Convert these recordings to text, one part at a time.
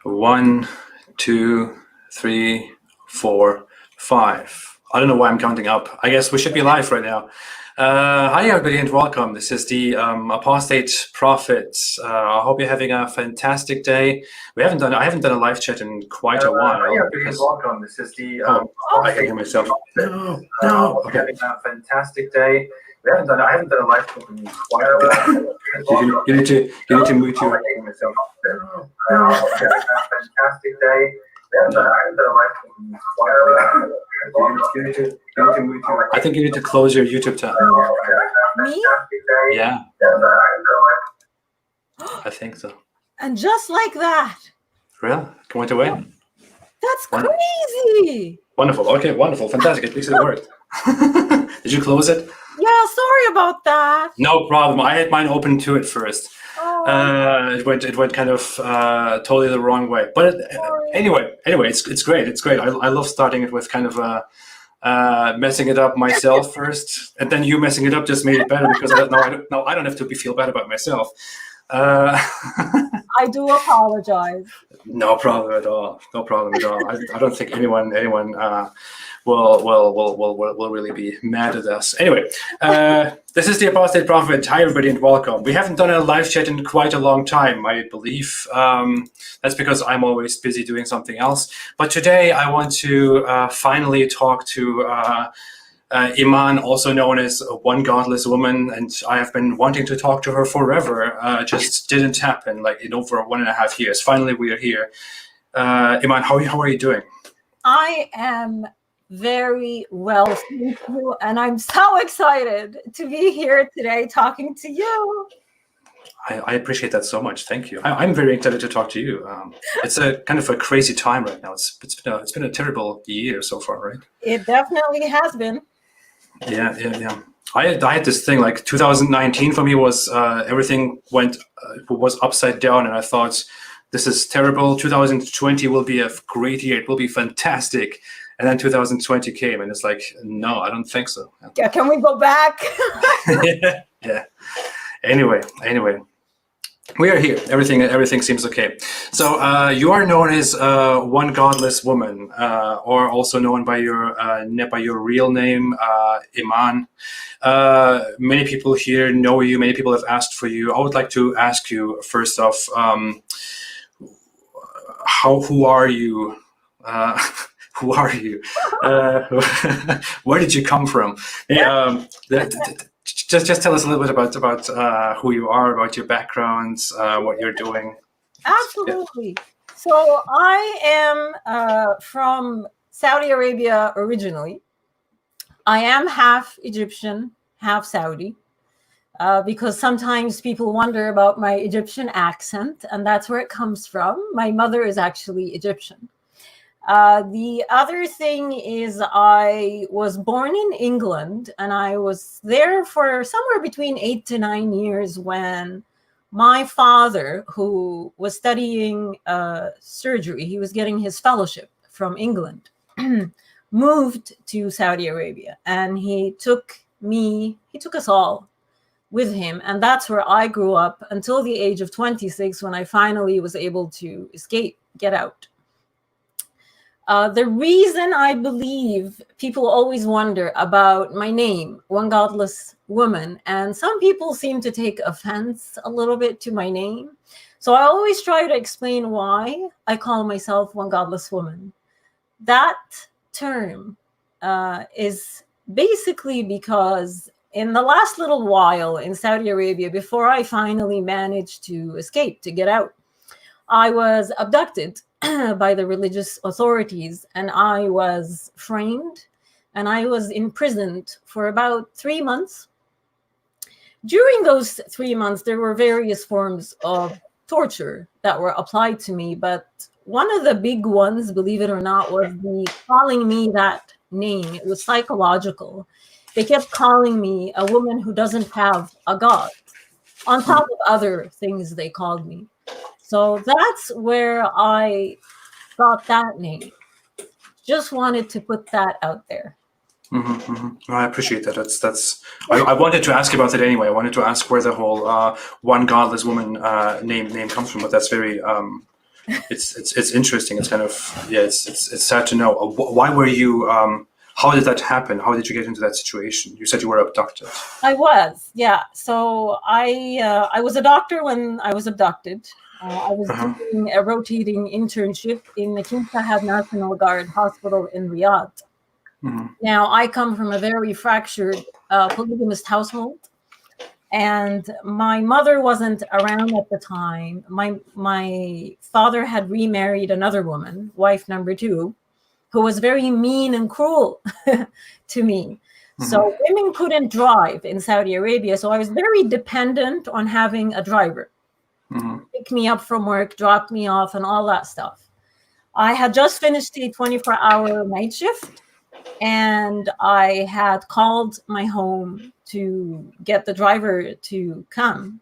1, 2, 3, 4, 5. I don't know why I'm counting up. I guess we should be live right now. Hi everybody and welcome. This is the Apostate Prophets. I hope you're having a fantastic day. I haven't done a live chat in quite a while. Hi everybody and welcome. This is the I can hear myself. No. Okay. Having a fantastic day. I haven't done a live chat in quite a while. You need to mute your. Fantastic day. I think you need to close your YouTube tab. Me? Yeah. I think so. And just like that. Really? Can we wait? That's crazy. Wonderful. Okay, wonderful. Fantastic. At least it worked. Did you close it? Yeah, sorry about that. No problem. I had mine open to it first. Oh. It went kind of totally the wrong way. But anyway, it's great. It's great. I love starting it with kind of messing it up myself first, and then you messing it up just made it better because I don't have to feel bad about myself. I do apologize. No problem at all. No problem at all. I don't think anyone will really be mad at us. Anyway, this is the Apostate Prophet. Hi everybody and welcome. We haven't done a live chat in quite a long time, I believe. That's because I'm always busy doing something else. But today I want to finally talk to Iman, also known as One Godless Woman, and I have been wanting to talk to her forever. Just didn't happen, like in over 1.5 years. Finally, we are here. Iman, how are you doing? I am very well, thank you, and I'm so excited to be here today talking to you. I appreciate that so much. Thank you. I'm very excited to talk to you. It's a kind of a crazy time right now. It's been a terrible year so far, right? It definitely has been. Yeah. I had this thing like 2019 for me was everything was upside down, and I thought this is terrible. 2020 will be a great year. It will be fantastic. And then 2020 came, and it's like, no, I don't think so. Yeah, can we go back? Yeah. Anyway, we are here. Everything seems okay. So you are known as One Godless Woman, or also known by your real name, Iman. Many people here know you. Many people have asked for you. I would like to ask you first off, who are you? Who are you? Where did you come from? Just tell us a little bit about who you are, about your backgrounds, what you're doing. Absolutely. Yeah. So I am from Saudi Arabia originally. I am half Egyptian, half Saudi, because sometimes people wonder about my Egyptian accent, and that's where it comes from. My mother is actually Egyptian. The other thing is I was born in England, and I was there for somewhere between 8 to 9 years when my father, who was studying surgery, he was getting his fellowship from England, moved to Saudi Arabia, and he took us all with him. And that's where I grew up until the age of 26, when I finally was able to get out. The reason I believe people always wonder about my name, One Godless Woman, and some people seem to take offense a little bit to my name. So I always try to explain why I call myself One Godless Woman. That term is basically because in the last little while in Saudi Arabia, before I finally managed to escape, to get out, I was abducted by the religious authorities, and I was framed, and I was imprisoned for about 3 months. During those 3 months, there were various forms of torture that were applied to me, but one of the big ones, believe it or not, was calling me that name. It was psychological. They kept calling me a woman who doesn't have a God, on top of other things they called me. So that's where I got that name. Just wanted to put that out there. I appreciate that. I wanted to ask about that anyway. I wanted to ask where the whole One Godless Woman name comes from, but that's very it's interesting. It's kind of, yeah, it's sad to know. Why were you? How did that happen? How did you get into that situation? You said you were abducted. I was, yeah. So I was a doctor when I was abducted. I was doing a rotating internship in the King Fahd National Guard Hospital in Riyadh. Now, I come from a very fractured polygamist household, and my mother wasn't around at the time. My father had remarried another woman, wife number 2, who was very mean and cruel to me. So women couldn't drive in Saudi Arabia. So I was very dependent on having a driver pick me up from work, drop me off, and all that stuff. I had just finished a 24-hour night shift, and I had called my home to get the driver to come.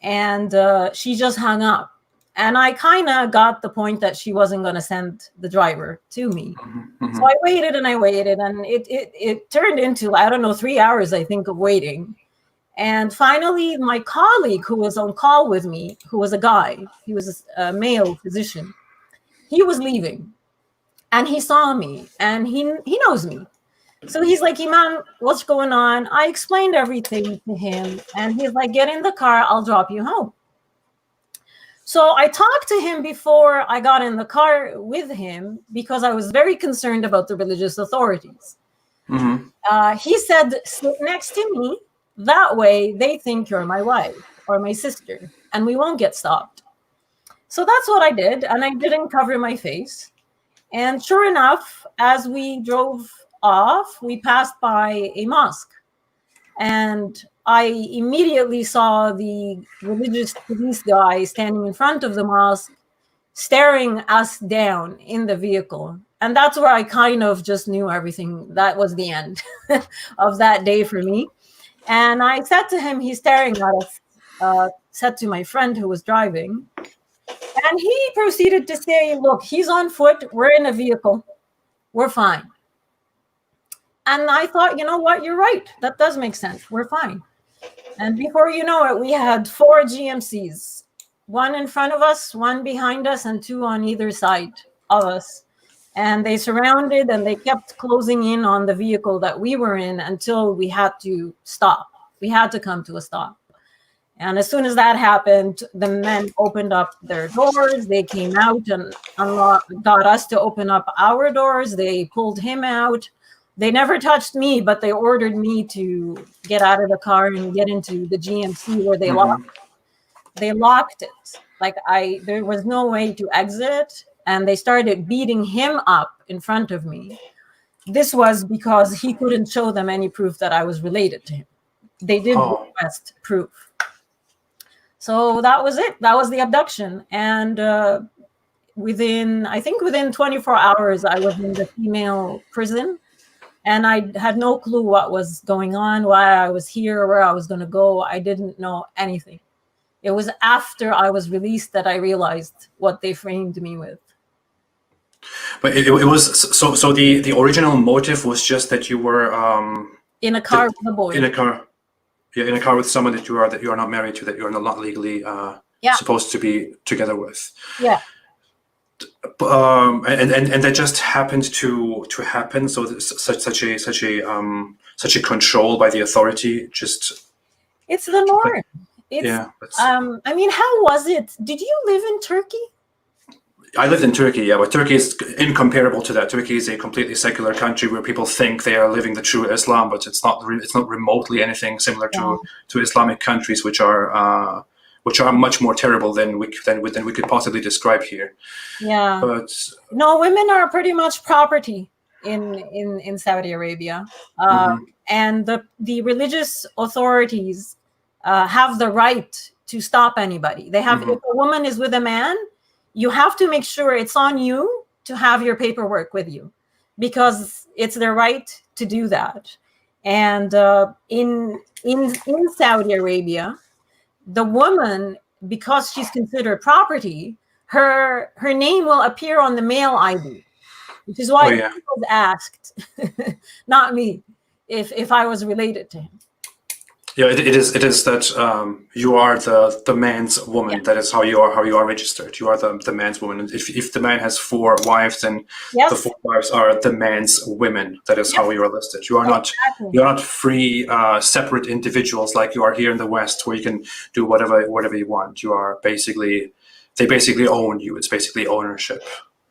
And she just hung up. And I kind of got the point that she wasn't going to send the driver to me. So I waited and I waited, and it turned into, I don't know, 3 hours, I think, of waiting. And finally, my colleague who was on call with me, who was a guy, he was a male physician, he was leaving. And he saw me, and he knows me. So he's like, Iman, what's going on? I explained everything to him, and he's like, get in the car, I'll drop you home. So I talked to him before I got in the car with him because I was very concerned about the religious authorities. He said, sit next to me. That way they think you're my wife or my sister, and we won't get stopped. So that's what I did, and I didn't cover my face. And sure enough, as we drove off, we passed by a mosque. And I immediately saw the religious police guy standing in front of the mosque, staring us down in the vehicle. And that's where I kind of just knew everything. That was the end of that day for me. And I said to him, he's staring at us, said to my friend who was driving. And he proceeded to say, look, he's on foot. We're in a vehicle. We're fine. And I thought, you know what? You're right. That does make sense. We're fine. And before you know it, we had 4 GMCs, 1 in front of us, 1 behind us, and 2 on either side of us. And they surrounded and they kept closing in on the vehicle that we were in until we had to stop. We had to come to a stop. And as soon as that happened, the men opened up their doors. They came out and got us to open up our doors. They pulled him out. They never touched me, but they ordered me to get out of the car and get into the GMC where they locked it. They locked it. Like there was no way to exit. And they started beating him up in front of me. This was because he couldn't show them any proof that I was related to him. They did request proof. So that was it. That was the abduction. And within 24 hours, I was in the female prison. And I had no clue what was going on, why I was here, where I was going to go. I didn't know anything. It was after I was released that I realized what they framed me with. But it was so the original motive was just that you were in a car with a boy. In a car with someone that you are not married to, that you are not legally supposed to be together with. Yeah. And that just happened to happen. So such a control by the authority just. It's the norm. I mean, how was it? Did you live in Turkey? I lived in Turkey, yeah, but Turkey is incomparable to that. Turkey is a completely secular country where people think they are living the true Islam, but it's not remotely anything similar to Islamic countries, which are much more terrible than we could possibly describe here. Yeah. But no, women are pretty much property in Saudi Arabia, and the religious authorities have the right to stop anybody. They have if a woman is with a man, you have to make sure it's on you to have your paperwork with you, because it's their right to do that. And in Saudi Arabia, the woman, because she's considered property, her name will appear on the male ID, which is why he was asked, not me, if I was related to him. Yeah, it is that you are the man's woman. Yeah. That is how you are registered. You are the man's woman. And if the man has 4 wives, then the Yes. 4 wives are the man's women. That is how Yes. you are listed. You are not Exactly. you're not free, separate individuals like you are here in the West, where you can do whatever you want. You are they basically own you. It's basically ownership.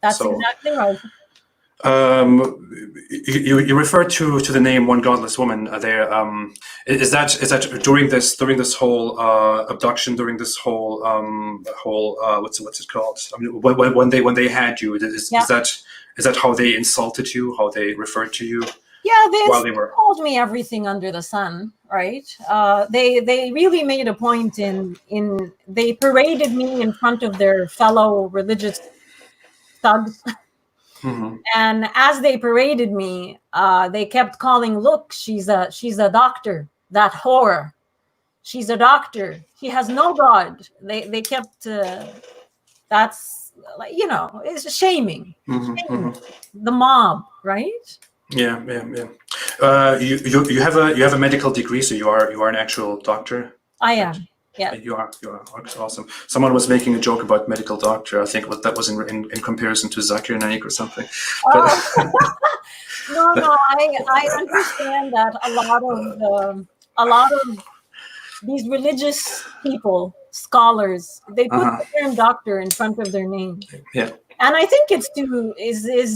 That's So. exactly right. You refer to the name One Godless Woman there. Is that during this whole abduction, during this whole what's it called? I mean, when they had you, Yeah. is that how they insulted you? How they referred to you Yeah, while they they were? called me everything under the sun, right? They really made a point in they paraded me in front of their fellow religious thugs. Hmm. And as they paraded me, they kept calling, "Look, she's a doctor. That whore. She's a doctor. She has no God." They kept. That's like, it's shaming, Hmm. Hmm. shaming the mob, right? Yeah, yeah, yeah. You have a medical degree, so you are an actual doctor. I Right? am. Yeah. You are awesome. Someone was making a joke about medical doctor. I think that was in comparison to Zakir Naik or something. But Oh, no. I understand that a lot of these religious people, scholars, they put uh-huh. the term doctor in front of their name. Yeah. And I think is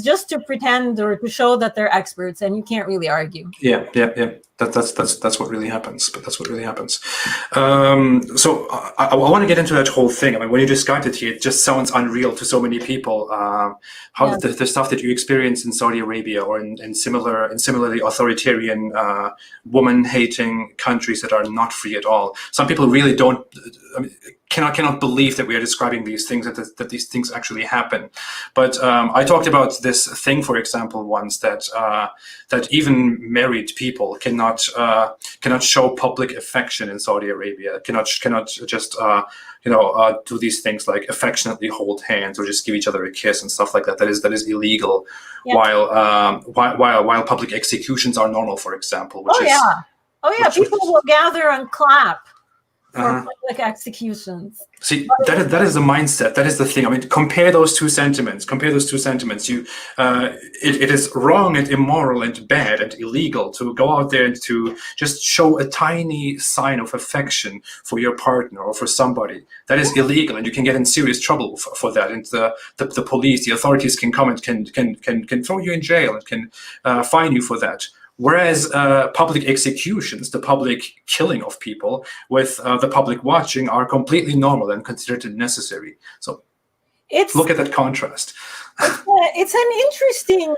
just to pretend or to show that they're experts, and you can't really argue. Yeah, yeah, yeah. That's what really happens. But that's what really happens. So I want to get into that whole thing. I mean, when you described it here, it just sounds unreal to so many people. How Yeah. the stuff that you experience in Saudi Arabia or in similarly authoritarian, woman-hating countries that are not free at all. Some people really don't. I mean, cannot believe that we are describing these things, that these things actually happen. But I talked about this thing, for example, once that even married people cannot show public affection in Saudi Arabia. Cannot just do these things like affectionately hold hands or just give each other a kiss and stuff like that. That is illegal. Yeah. While public executions are normal, for example, which Oh is yeah. Oh yeah. which People will gather and clap for uh-huh. public executions. See, that is the mindset. That is the thing. I mean, compare those two sentiments. It is wrong and immoral and bad and illegal to go out there and to just show a tiny sign of affection for your partner or for somebody. That is illegal, and you can get in serious trouble for that. And the police, the authorities can come and can throw you in jail and can fine you for that. Whereas public executions, the public killing of people with the public watching, are completely normal and considered necessary. So look at that contrast. It's an interesting,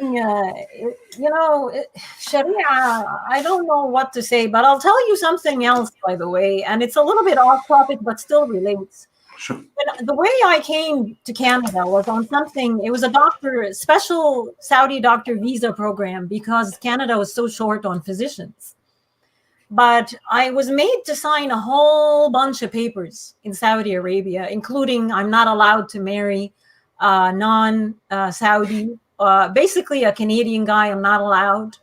Sharia. I don't know what to say, but I'll tell you something else, by the way, and it's a little bit off topic, but still relates. Sure. The way I came to Canada was on something. It was a special Saudi doctor visa program because Canada was so short on physicians. But I was made to sign a whole bunch of papers in Saudi Arabia, including I'm not allowed to marry non-Saudi, basically a Canadian guy. I'm not allowed.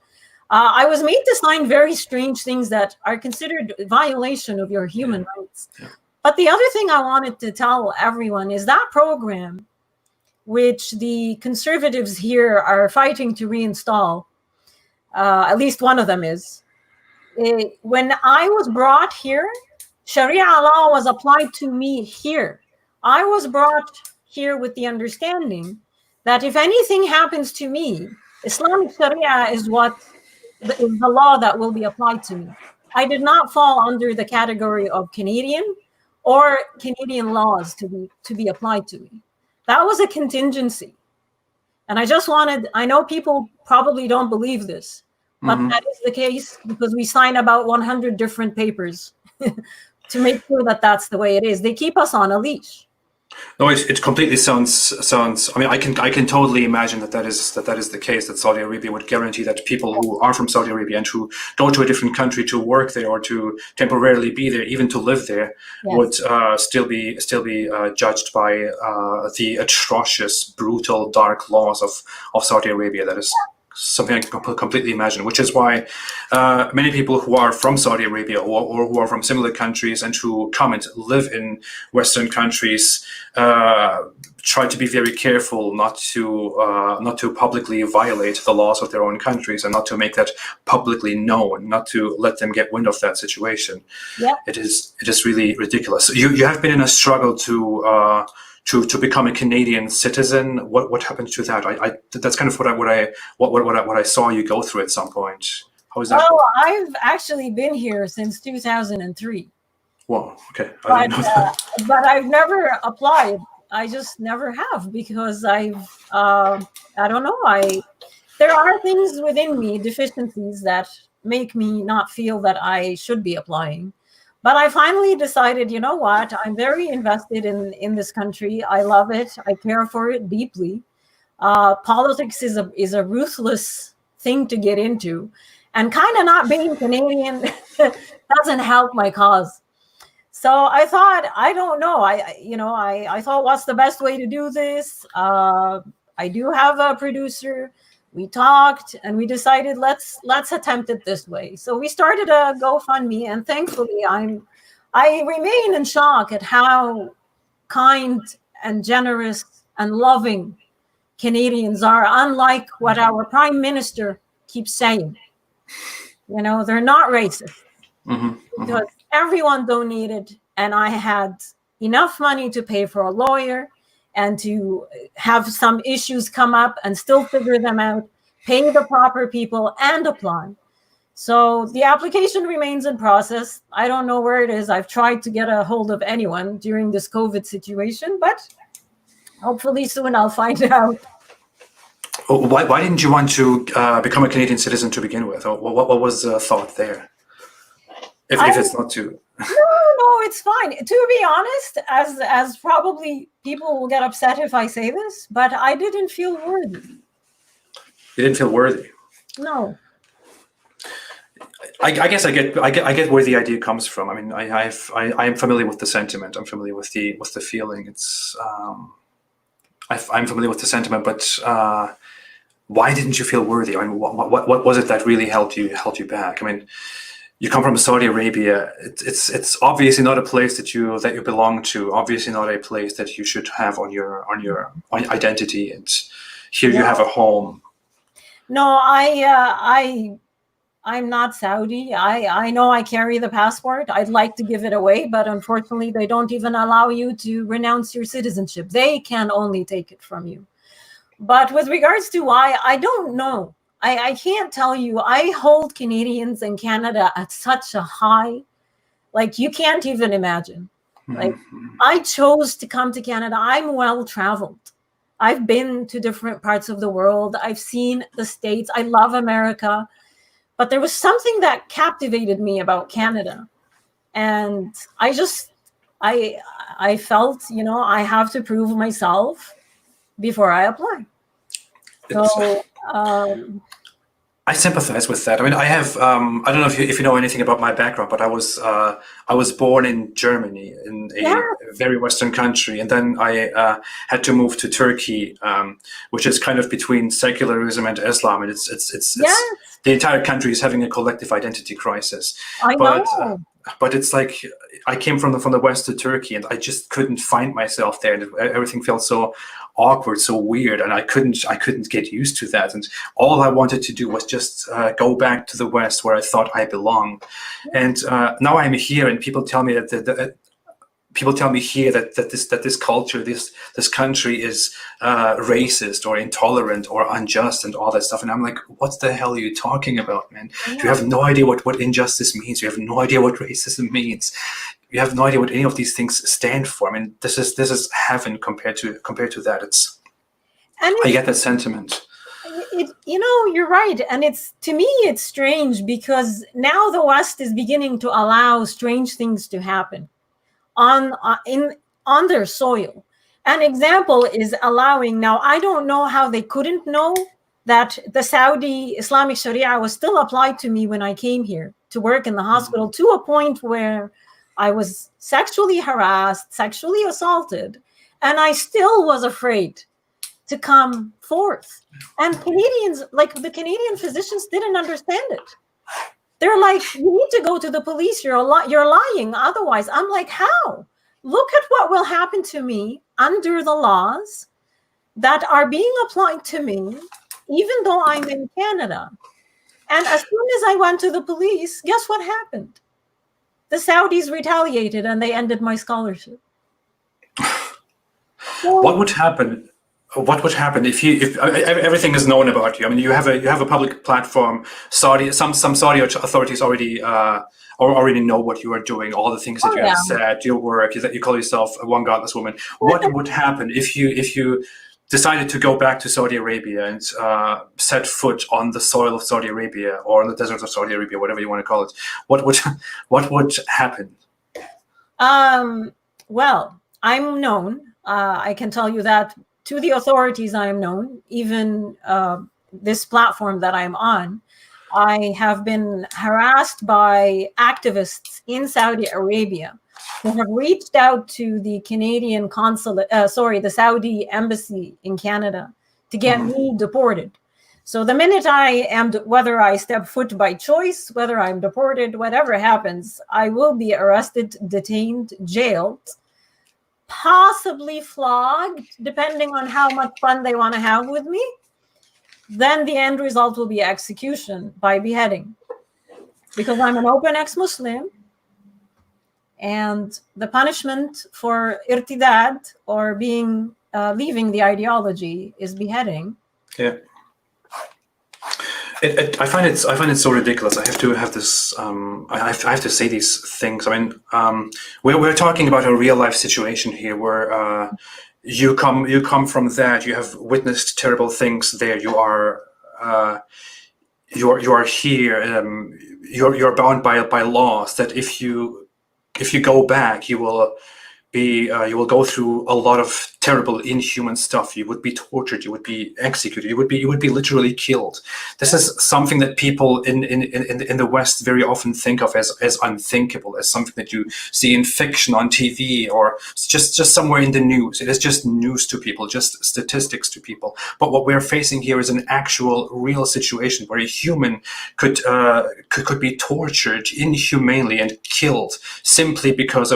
I was made to sign very strange things that are considered violation of your human rights. Yeah. But the other thing I wanted to tell everyone is that program, which the conservatives here are fighting to reinstall, at least one of them is, when I was brought here, Sharia law was applied to me here. I was brought here with the understanding that if anything happens to me, Islamic Sharia is the law that will be applied to me. I did not fall under the category of Canadian or Canadian laws to be applied to me. That was a contingency. And I know people probably don't believe this, but that is the case because we sign about 100 different papers to make sure that that's the way it is. They keep us on a leash. No, it completely sounds. I mean, I can totally imagine that is the case. That Saudi Arabia would guarantee that people who are from Saudi Arabia and who go to a different country to work there or to temporarily be there, even to live there, would still be judged by the atrocious, brutal, dark laws of Saudi Arabia. That is something I can completely imagine, which is why many people who are from Saudi Arabia or who are from similar countries and who come and live in Western countries try to be very careful not to publicly violate the laws of their own countries and not to make that publicly known, not to let them get wind of that situation. Yeah. It is really ridiculous. You have been in a struggle to become a Canadian citizen. What happened to that? That's kind of what I saw you go through at some point. How is that? Well, I've actually been here since 2003. Wow. Okay. I didn't know that. But I've never applied. I just never have, because I don't know. There are things within me, deficiencies, that make me not feel that I should be applying. But I finally decided, you know what? I'm very invested in this country. I love it. I care for it deeply. Politics is a ruthless thing to get into, and kind of not being Canadian doesn't help my cause. So I thought, I don't know. I thought, what's the best way to do this? I do have a producer. We talked and we decided let's attempt it this way. So we started a GoFundMe, and thankfully I remain in shock at how kind and generous and loving Canadians are, unlike what our Prime Minister keeps saying. They're not racist. Because everyone donated, and I had enough money to pay for a lawyer and to have some issues come up and still figure them out, pay the proper people, and apply. So the application remains in process. I don't know where it is. I've tried to get a hold of anyone during this COVID situation, but hopefully soon I'll find out. Why didn't you want to become a Canadian citizen to begin with? Or what was the thought there? If it's not too... No, it's fine. To be honest, as probably people will get upset if I say this, but I didn't feel worthy. You didn't feel worthy? No. I guess I get where the idea comes from. I mean, I am familiar with the sentiment. I'm familiar with the feeling. It's I'm familiar with the sentiment, but why didn't you feel worthy? I mean, what was it that really held you back? I mean, you come from Saudi Arabia. It's obviously not a place that you belong to. Obviously not a place that you should have on your identity. And here you have a home. No, I'm not Saudi. I know I carry the passport. I'd like to give it away, but unfortunately, they don't even allow you to renounce your citizenship. They can only take it from you. But with regards to why, I don't know. I can't tell you. I hold Canadians in Canada at such a high, like you can't even imagine. Like I chose to come to Canada. I'm well-traveled. I've been to different parts of the world. I've seen the States. I love America. But there was something that captivated me about Canada. And I felt, I have to prove myself before I apply. So I sympathize with that. I mean, I have I don't know if you know anything about my background, but I was born in Germany, in a very Western country, and then I had to move to Turkey, which is kind of between secularism and Islam, and it's the entire country is having a collective identity crisis. I know. But it's like I came from the West to Turkey, and I just couldn't find myself there, and everything felt so awkward, so weird, and I couldn't get used to that. And all I wanted to do was just go back to the West, where I thought I belong. And now I'm here, and people tell me that people tell me here that this culture, this country is racist or intolerant or unjust and all that stuff. And I'm like, what the hell are you talking about, man? You have no idea what injustice means. You have no idea what racism means. You have no idea what any of these things stand for. I mean, this is heaven compared to that. I get that sentiment. You're right. And to me, it's strange because now the West is beginning to allow strange things to happen on their soil. An example is allowing, now I don't know how they couldn't know that the Saudi Islamic Sharia was still applied to me when I came here to work in the hospital, to a point where I was sexually harassed, sexually assaulted, and I still was afraid to come forth. And Canadians, like the Canadian physicians, didn't understand it. They're like, you need to go to the police. You're lying. Otherwise, I'm like, how? Look at what will happen to me under the laws that are being applied to me, even though I'm in Canada. And as soon as I went to the police, guess what happened? The Saudis retaliated and they ended my scholarship. So, what would happen? What would happen if everything is known about you? I mean, you have a public platform. Some Saudi authorities already know what you are doing, all the things that you have said, your work, that you call yourself one godless woman. What would happen if you decided to go back to Saudi Arabia and set foot on the soil of Saudi Arabia or on the desert of Saudi Arabia, whatever you want to call it? What would happen? Well, I'm known. I can tell you that to the authorities, I am known. Even this platform that I'm on, I have been harassed by activists in Saudi Arabia who have reached out to the Canadian consulate, the Saudi embassy in Canada to get me deported. So the minute I am, whether I step foot by choice, whether I'm deported, whatever happens, I will be arrested, detained, jailed, possibly flogged, depending on how much fun they want to have with me. Then the end result will be execution by beheading, because I'm an open ex-Muslim, and the punishment for irtidad, or being leaving the ideology, is beheading. Yeah. I find it so ridiculous. I have to have this. I have to say these things. I mean, we're talking about a real life situation here, where you come from that. You have witnessed terrible things there. You are here. You're bound by laws that if you go back, you will go through a lot of terrible, inhuman stuff. You would be tortured. You would be executed. You would be literally killed. This is something that people in the West very often think of as unthinkable, as something that you see in fiction on TV or just somewhere in the news. It is just news to people, just statistics to people. But what we're facing here is an actual, real situation where a human could be tortured inhumanely and killed simply because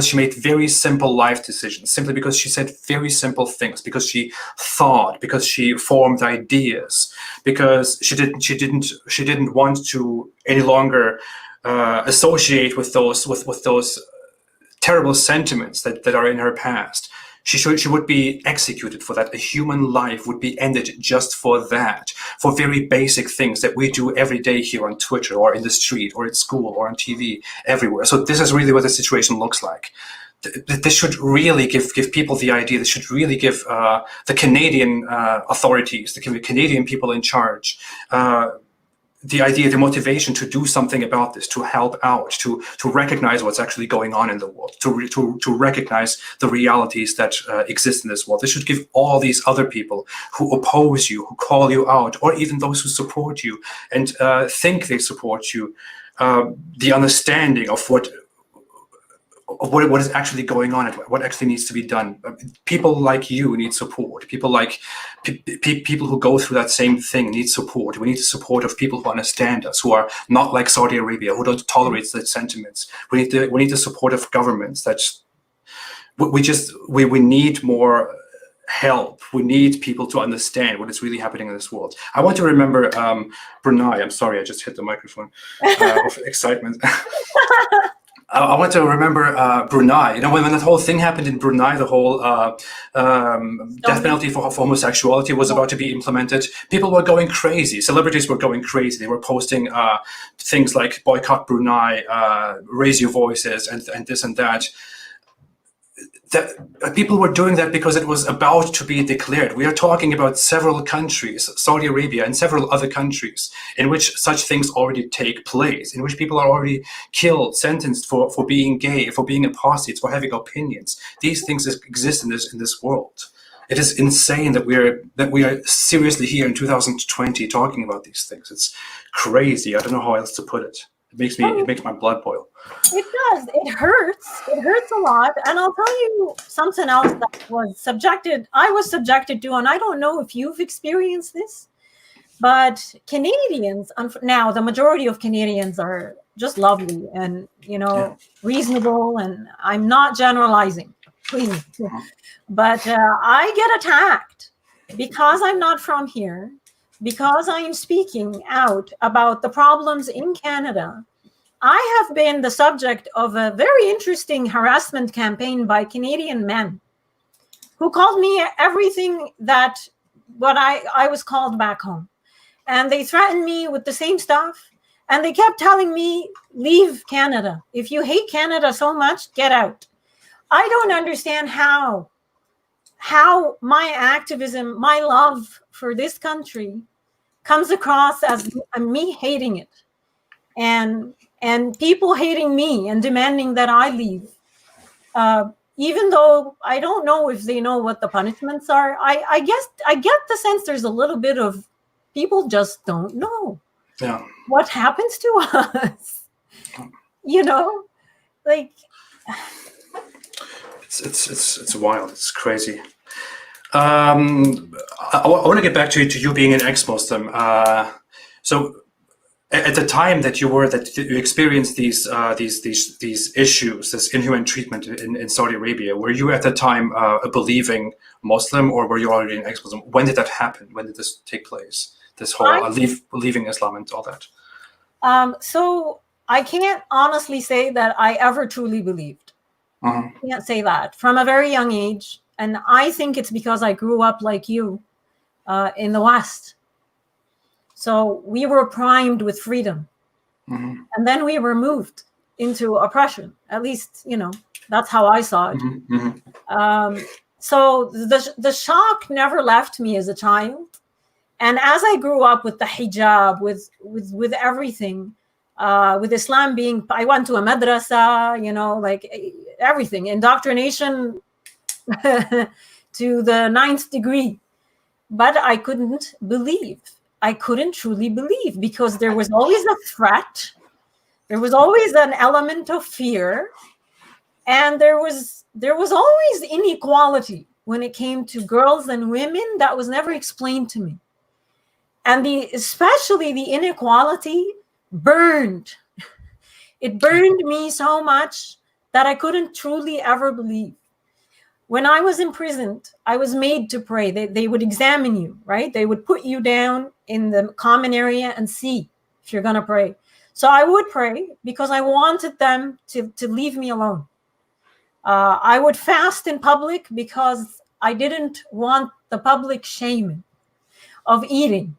she made very simple life decisions, simply because she said very simple things, because she thought, because she formed ideas, because she didn't want to any longer associate with those terrible sentiments that are in her past. She would be executed for that. A human life would be ended just for that, for very basic things that we do every day here on Twitter or in the street or at school or on TV, everywhere. So this is really what the situation looks like. This should really give people the idea. This should really give the Canadian authorities, the Canadian people in charge, the idea, the motivation to do something about this, to help out, to recognize what's actually going on in the world, to recognize the realities that exist in this world. This should give all these other people who oppose you, who call you out, or even those who support you and think they support you, the understanding of what is actually going on and what actually needs to be done. People like you need support. People like people who go through that same thing need support. We need the support of people who understand us, who are not like Saudi Arabia, who don't tolerate the sentiments. We need the support of governments. We need more help. We need people to understand what is really happening in this world. I want to remember Brunei. I'm sorry, I just hit the microphone of excitement. I want to remember Brunei. You know, when that whole thing happened in Brunei, the whole death penalty for homosexuality was about to be implemented. People were going crazy. Celebrities were going crazy. They were posting things like boycott Brunei, raise your voices, and this and that. That people were doing that because it was about to be declared. We are talking about several countries, Saudi Arabia and several other countries, in which such things already take place, in which people are already killed, sentenced for being gay, for being apostates, for having opinions. These things exist in this world. It is insane that we are seriously here in 2020 talking about these things. It's crazy. I don't know how else to put it. It makes my blood boil. It does. It hurts. It hurts a lot. And I'll tell you something else that I was subjected to, and I don't know if you've experienced this, but Canadians, now the majority of Canadians are just lovely and, reasonable. And I'm not generalizing, please. But I get attacked because I'm not from here, because I am speaking out about the problems in Canada. I have been the subject of a very interesting harassment campaign by Canadian men who called me everything that what I was called back home. And they threatened me with the same stuff. And they kept telling me, leave Canada. If you hate Canada so much, get out. I don't understand how my activism, my love for this country comes across as me hating it. And people hating me and demanding that I leave, even though I don't know if they know what the punishments are. I guess I get the sense there's a little bit of people just don't know what happens to us. Like it's wild. It's crazy. I want to get back to you being an ex-Muslim. So. At the time that you experienced these issues, this inhuman treatment in Saudi Arabia, were you at the time a believing Muslim, or were you already an ex-Muslim? When did that happen? When did this take place? This whole leaving Islam and all that. So I can't honestly say that I ever truly believed. I can't say that from a very young age, and I think it's because I grew up like you in the West. So we were primed with freedom, and then we were moved into oppression. At least, that's how I saw it. So the shock never left me as a child. And as I grew up with the hijab, with everything, with Islam being, I went to a madrasa, like everything, indoctrination to the 9th degree. But I couldn't believe. I couldn't truly believe, because there was always a threat. There was always an element of fear. And there was always inequality when it came to girls and women that was never explained to me. And especially the inequality burned. It burned me so much that I couldn't truly ever believe. When I was imprisoned, I was made to pray. They would examine you, right? They would put you down in the common area and see if you're going to pray. So I would pray because I wanted them to leave me alone. I would fast in public because I didn't want the public shame of eating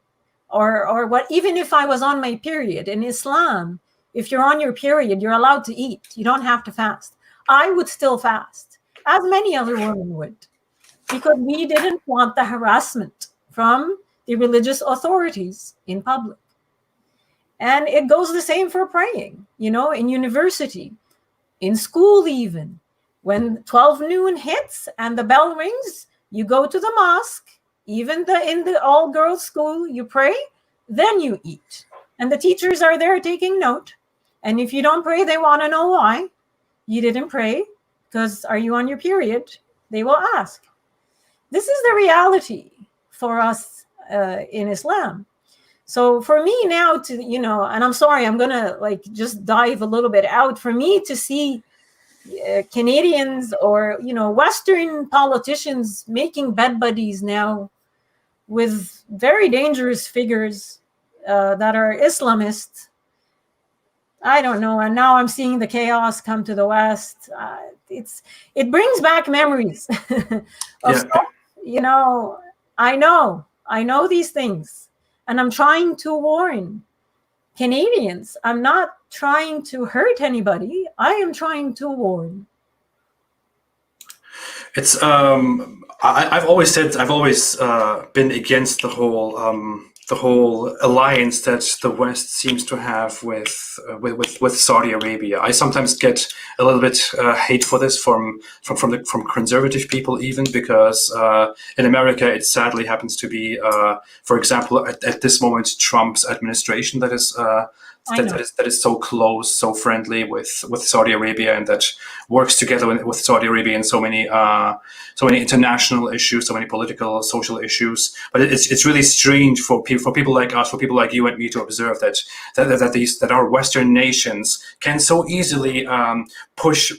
or what, even if I was on my period. In Islam, if you're on your period, you're allowed to eat. You don't have to fast. I would still fast, as many other women would, because we didn't want the harassment from the religious authorities in public. And it goes the same for praying, in university, in school even. When 12 noon hits and the bell rings, you go to the mosque, even in the all-girls school, you pray, then you eat. And the teachers are there taking note. And if you don't pray, they want to know why you didn't pray. Because are you on your period? They will ask. This is the reality for us in Islam. So for me now to, and I'm sorry, I'm going to just dive a little bit out. For me to see Canadians or, Western politicians making bed buddies now with very dangerous figures that are Islamists, I don't know. And now I'm seeing the chaos come to the West. It brings back memories of stuff, I know these things, and I'm trying to warn Canadians. I'm not trying to hurt anybody. I am trying to warn. It's I've always been against the whole alliance that the West seems to have with Saudi Arabia. I sometimes get a little bit hate for this from conservative people, even because in America it sadly happens to be, for example, at this moment, Trump's administration that I know. that is so close, so friendly with Saudi Arabia, and that works together with Saudi Arabia in so many international issues, so many political, social issues. But it's really strange for people like us, for people like you and me, to observe that our Western nations can so easily push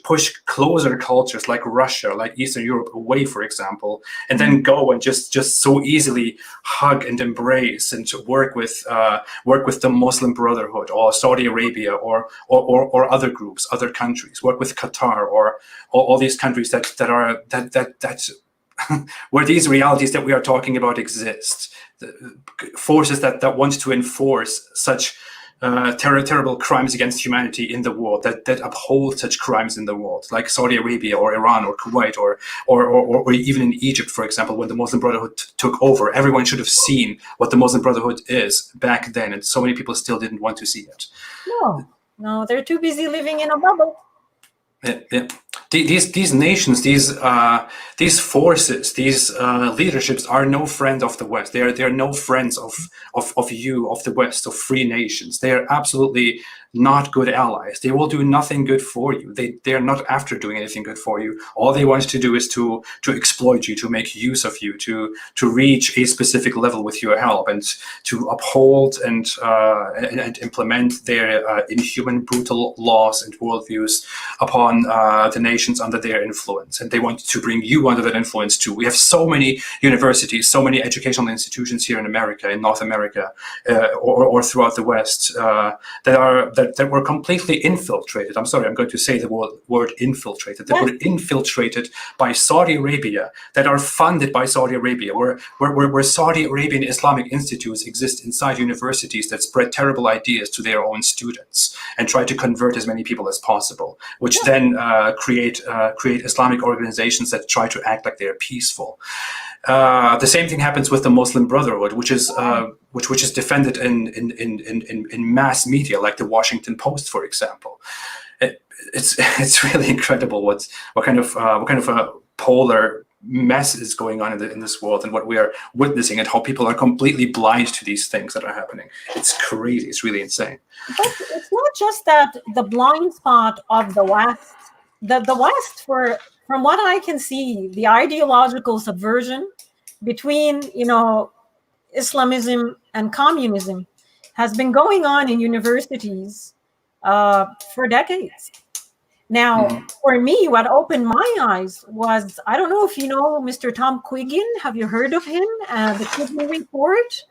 closer cultures like Russia, like Eastern Europe away, for example, and then go and just so easily hug and embrace and work with the Muslim Brotherhood or Saudi Arabia or other groups, other countries, work with Qatar or all these countries that where these realities that we are talking about exist, forces that want to enforce such terrible crimes against humanity in the world, that uphold such crimes in the world, like Saudi Arabia or Iran or Kuwait or even in Egypt, for example, when the Muslim Brotherhood took over. Everyone should have seen what the Muslim Brotherhood is back then, and so many people still didn't want to see it. No, they're too busy living in a bubble. Yeah. These nations, these forces, these leaderships are no friend of the West. They are no friends of you, of the West, of free nations. They are absolutely not good allies. They will do nothing good for you. They are not after doing anything good for you. All they want to do is to exploit you, to make use of you, to reach a specific level with your help, and to uphold and implement their inhuman, brutal laws and worldviews upon the nations under their influence. And they want to bring you under that influence too. We have so many universities, so many educational institutions here in America, in North America, or throughout the West, that were completely infiltrated. I'm sorry, I'm going to say the word infiltrated. That were infiltrated by Saudi Arabia, that are funded by Saudi Arabia, where Saudi Arabian Islamic institutes exist inside universities that spread terrible ideas to their own students and try to convert as many people as possible, which then create Islamic organizations that try to act like they're peaceful. The same thing happens with the Muslim Brotherhood, which is defended in mass media, like the Washington Post, for example. It's really incredible what kind of a polar mess is going on in this world, and what we are witnessing, and how people are completely blind to these things that are happening. It's crazy. It's really insane. But it's not just that the blind spot of the West. The West, from what I can see, the ideological subversion between, Islamism and communism has been going on in universities for decades. Now, for me, what opened my eyes was, I don't know if you know Mr. Tom Quiggin. Have you heard of him? The Quiggin Report.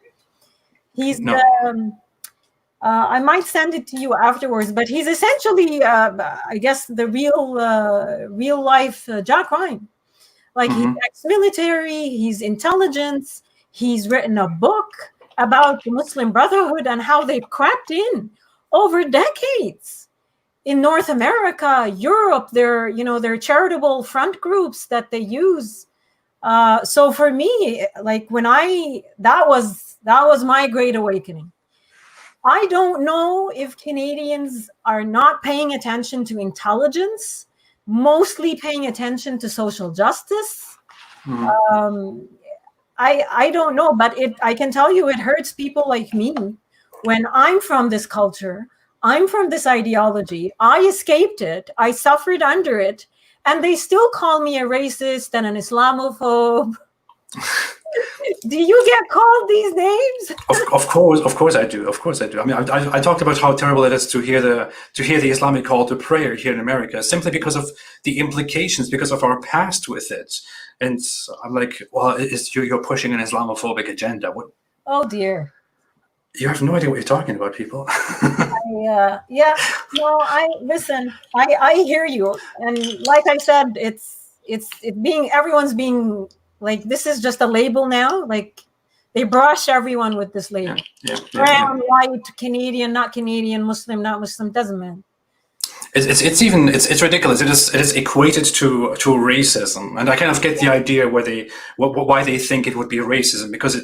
He's I might send it to you afterwards, but he's essentially, I guess, the real life Jack Ryan. Like, he's ex-military, he's intelligence. He's written a book about the Muslim Brotherhood and how they've crept in over decades in North America, Europe. They're charitable front groups that they use. So for me, like, that was my great awakening. I don't know if Canadians are not paying attention to intelligence, mostly paying attention to social justice. I don't know, but I can tell you it hurts people like me when I'm from this culture, I'm from this ideology, I escaped it, I suffered under it, and they still call me a racist and an Islamophobe. Do you get called these names? Of course I do. Of course I do. I mean, I talked about how terrible it is to hear the Islamic call to prayer here in America, simply because of the implications, because of our past with it. And I'm like, well, you're pushing an Islamophobic agenda. What? Oh dear. You have no idea what you're talking about, people. Listen. I hear you, and like I said, everyone's being. Like, this is just a label now. Like, they brush everyone with this label. Brown, white, Canadian, not Canadian, Muslim, not Muslim, doesn't matter. It's ridiculous. It is equated to racism, and I kind of get the idea why they think it would be racism, because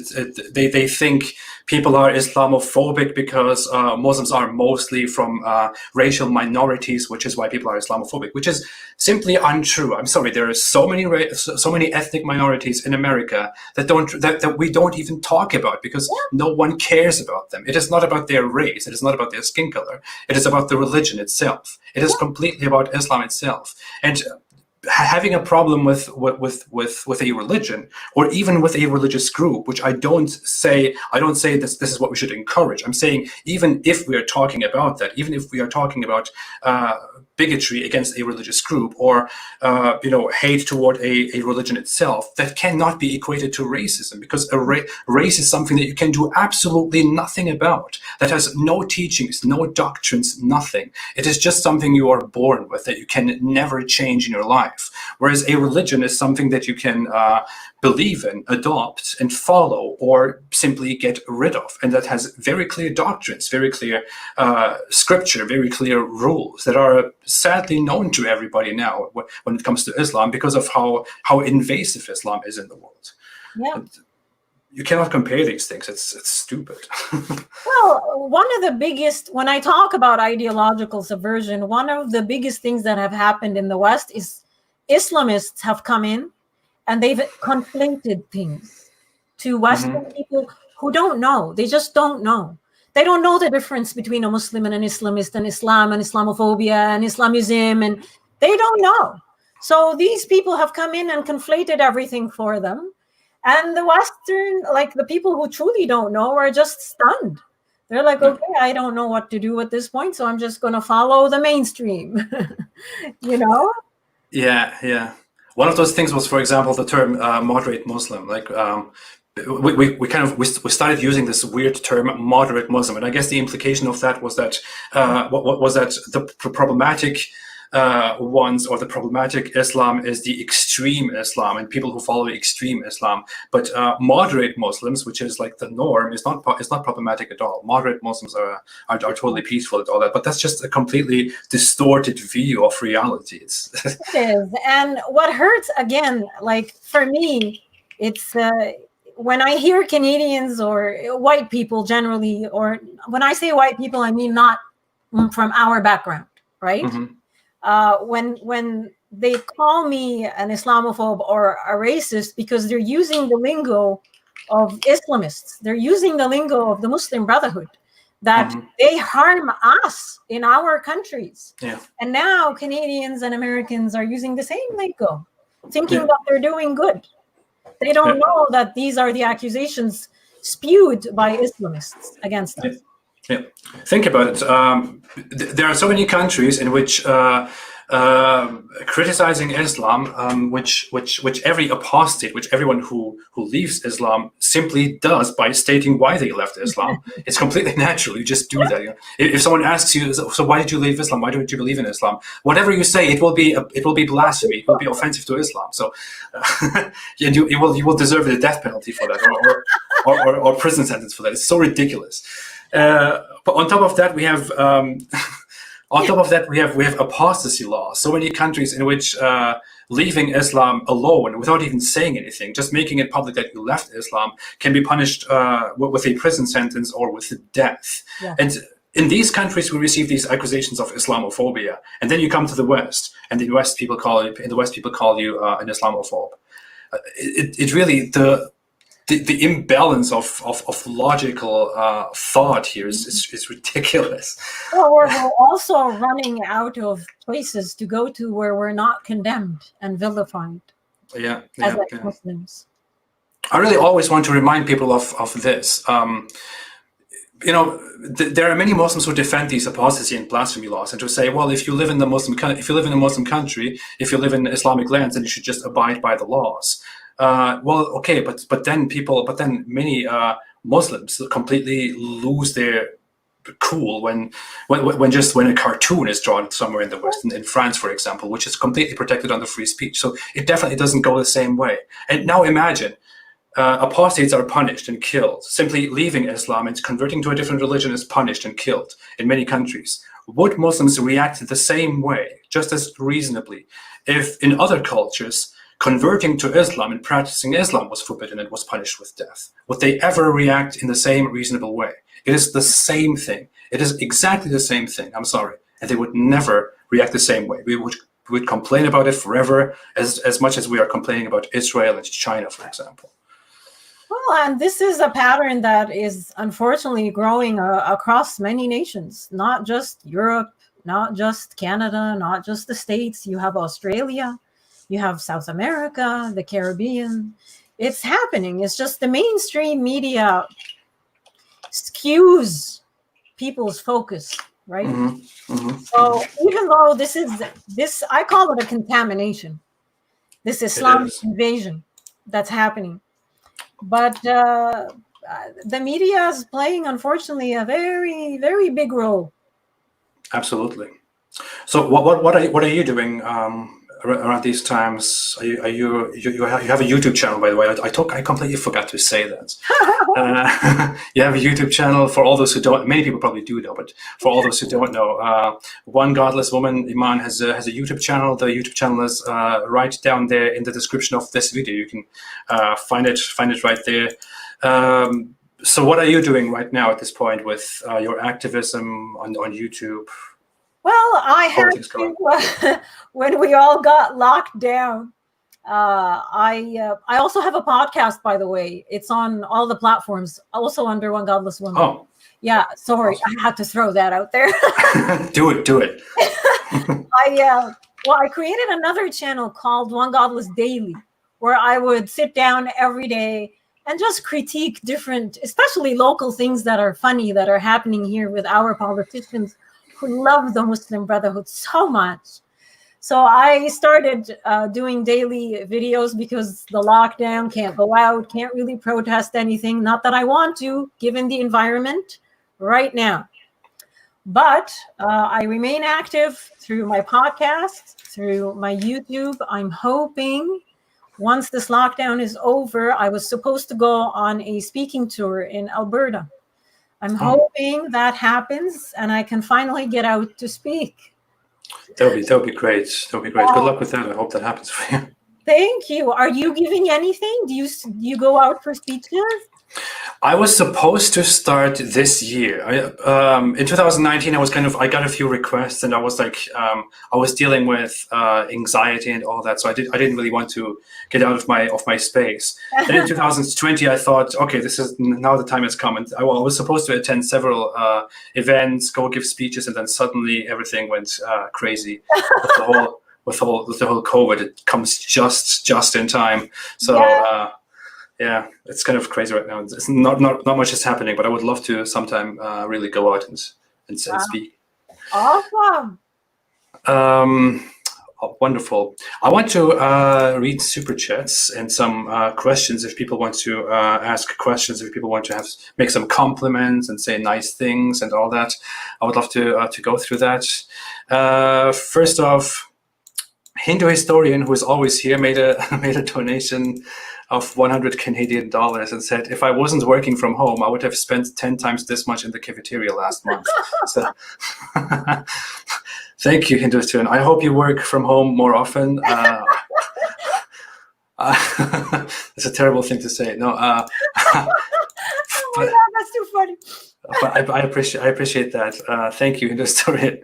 they think people are Islamophobic because Muslims are mostly from racial minorities, which is why people are Islamophobic, which is simply untrue. I'm sorry, there are so many ethnic minorities in America that we don't even talk about because no one cares about them. It is not about their race. It is not about their skin color. It is about the religion itself. It is completely about Islam itself. And having a problem with a religion or even with a religious group, which I don't say this is what we should encourage. I'm saying even if we are talking about that, even if we are talking about bigotry against a religious group or hate toward a religion itself, that cannot be equated to racism, because race is something that you can do absolutely nothing about, that has no teachings, no doctrines, nothing. It is just something you are born with that you can never change in your life. Whereas a religion is something that you can believe in, adopt, and follow, or simply get rid of, and that has very clear doctrines, very clear scripture, very clear rules that are sadly known to everybody now when it comes to Islam, because of how invasive Islam is in the world. Yeah. You cannot compare these things. It's stupid. Well, one of the biggest, when I talk about ideological subversion, one of the biggest things that have happened in the West is Islamists have come in and they've conflated things to Western people who don't know. They just don't know. They don't know the difference between a Muslim and an Islamist, and Islam and Islamophobia and Islamism, and they don't know. So these people have come in and conflated everything for them. And the Western, like the people who truly don't know, are just stunned. They're like, okay, I don't know what to do at this point, so I'm just going to follow the mainstream, Yeah. One of those things was, for example, the term moderate Muslim. Like we started using this weird term moderate Muslim, and I guess the implication of that was that what was that the problematic ones, or the problematic Islam, is the extreme Islam and people who follow extreme Islam. But moderate Muslims, which is like the norm, is not problematic at all. Moderate Muslims are totally peaceful and all that. But that's just a completely distorted view of reality. It is. And what hurts, again, like for me, it's when I hear Canadians or white people generally, or when I say white people, I mean not from our background, right? When they call me an Islamophobe or a racist because they're using the lingo of Islamists, they're using the lingo of the Muslim Brotherhood, that they harm us in our countries. Yeah. And now Canadians and Americans are using the same lingo, thinking that they're doing good. They don't know that these are the accusations spewed by Islamists against us. Yeah, think about it. There are so many countries in which criticizing Islam, which every apostate, which everyone who leaves Islam simply does by stating why they left Islam. It's completely natural. You just do that. If someone asks you, so why did you leave Islam? Why don't you believe in Islam? Whatever you say, it will be blasphemy. It will be offensive to Islam. So, and you will deserve the death penalty for that, or prison sentence for that. It's so ridiculous. But on top of that, we have we have apostasy laws. So many countries in which leaving Islam alone, without even saying anything, just making it public that you left Islam, can be punished with a prison sentence or with death. Yeah. And in these countries, we receive these accusations of Islamophobia, and then you come to the West, and in the West people call you an Islamophobe. It really the imbalance of logical thought here is ridiculous. Well, we're also running out of places to go to where we're not condemned and vilified. Yeah, as Muslims. I really always want to remind people of this. There are many Muslims who defend these apostasy and blasphemy laws, and to say, well, if you live in a Muslim country, if you live in Islamic lands, then you should just abide by the laws. Well, okay, but then many Muslims completely lose their cool when a cartoon is drawn somewhere in the West, in France, for example, which is completely protected under free speech. So it definitely doesn't go the same way. And now imagine apostates are punished and killed. Simply leaving Islam and converting to a different religion is punished and killed in many countries. Would Muslims react the same way, just as reasonably, if in other cultures converting to Islam and practicing Islam was forbidden and was punished with death. Would they ever react in the same reasonable way? It is the same thing. It is exactly the same thing. I'm sorry. And they would never react the same way. We would complain about it forever, as much as we are complaining about Israel and China, for example. Well, and this is a pattern that is unfortunately growing across many nations, not just Europe, not just Canada, not just the States. You have Australia, you have South America, the Caribbean. It's happening. It's just the mainstream media skews people's focus, right? Mm-hmm. Mm-hmm. So even though this, I call it a contamination, this Islamic invasion that's happening. But the media is playing, unfortunately, a very, very big role. Absolutely. So what are you doing around these times? You have a YouTube channel, by the way. I completely forgot to say that. You have a YouTube channel. For all those who don't, many people probably do know, but for all those who don't know, One Godless Woman, Iman, has a YouTube channel. The YouTube channel is right down there in the description of this video. You can find it right there. So what are you doing right now at this point with your activism on YouTube? Well, I had to, when we all got locked down, I also have a podcast, by the way. It's on all the platforms, also under One Godless Woman. Oh. Yeah, sorry, awesome. I had to throw that out there. Do it. I created another channel called One Godless Daily, where I would sit down every day and just critique different, especially local things that are funny, that are happening here with our politicians who love the Muslim Brotherhood so much. So I started doing daily videos because the lockdown, can't go out, can't really protest anything. Not that I want to, given the environment right now. But I remain active through my podcast, through my YouTube. I'm hoping once this lockdown is over, I was supposed to go on a speaking tour in Alberta. I'm hoping that happens and I can finally get out to speak. That would be great. That would be great. Good luck with that. I hope that happens for you. Thank you. Are you giving anything? Do you go out for speeches? I was supposed to start this year. In 2019, I got a few requests, and I was like, I was dealing with anxiety and all that, so I didn't really want to get out of my space. Then in 2020, I thought, okay, this is now the time has come, and I was supposed to attend several events, go give speeches, and then suddenly everything went crazy with the whole COVID. It comes just in time, so. Yeah. Yeah, it's kind of crazy right now. It's not much is happening, but I would love to sometime really go out and speak. Awesome. Wonderful. I want to read super chats and some questions if people want to ask questions, if people want to make some compliments and say nice things and all that. I would love to go through that. First off, Hindu historian, who is always here, made a donation of 100 Canadian dollars and said, if I wasn't working from home, I would have spent 10 times this much in the cafeteria last month. So thank you, Hindu historian. I hope you work from home more often. It's a terrible thing to say. No. Oh my God, that's too funny. But I appreciate that. Thank you, historian.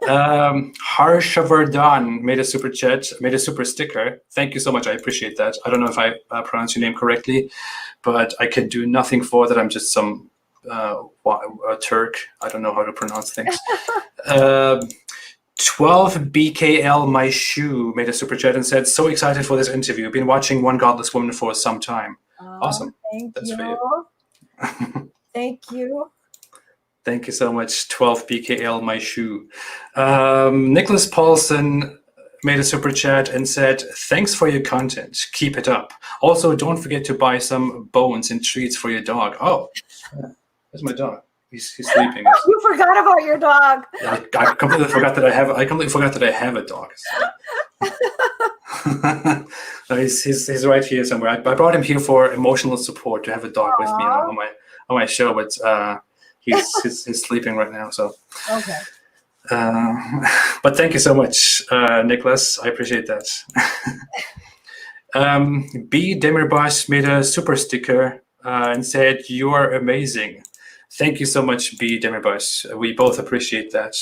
Harshavardhan made a super chat, made a super sticker. Thank you so much. I appreciate that. I don't know if I pronounced your name correctly, but I can do nothing for that. I'm just some Turk. I don't know how to pronounce things. 12 BKL My Shoe made a super chat and said, so excited for this interview. Been watching One Godless Woman for some time. Awesome. That's for you. Thank you. Thank you so much, 12 BKL My Shoe. Nicholas Paulson made a super chat and said, thanks for your content. Keep it up. Also, don't forget to buy some bones and treats for your dog. Oh, there's my dog. He's sleeping. You forgot about your dog. I completely forgot that I have a dog. No, he's right here somewhere. I brought him here for emotional support, to have a dog with me on my show, but he's sleeping right now. So okay. But thank you so much, Nicholas. I appreciate that. B. Demirbas made a super sticker and said, "You are amazing." Thank you so much, B. Demirbas. We both appreciate that.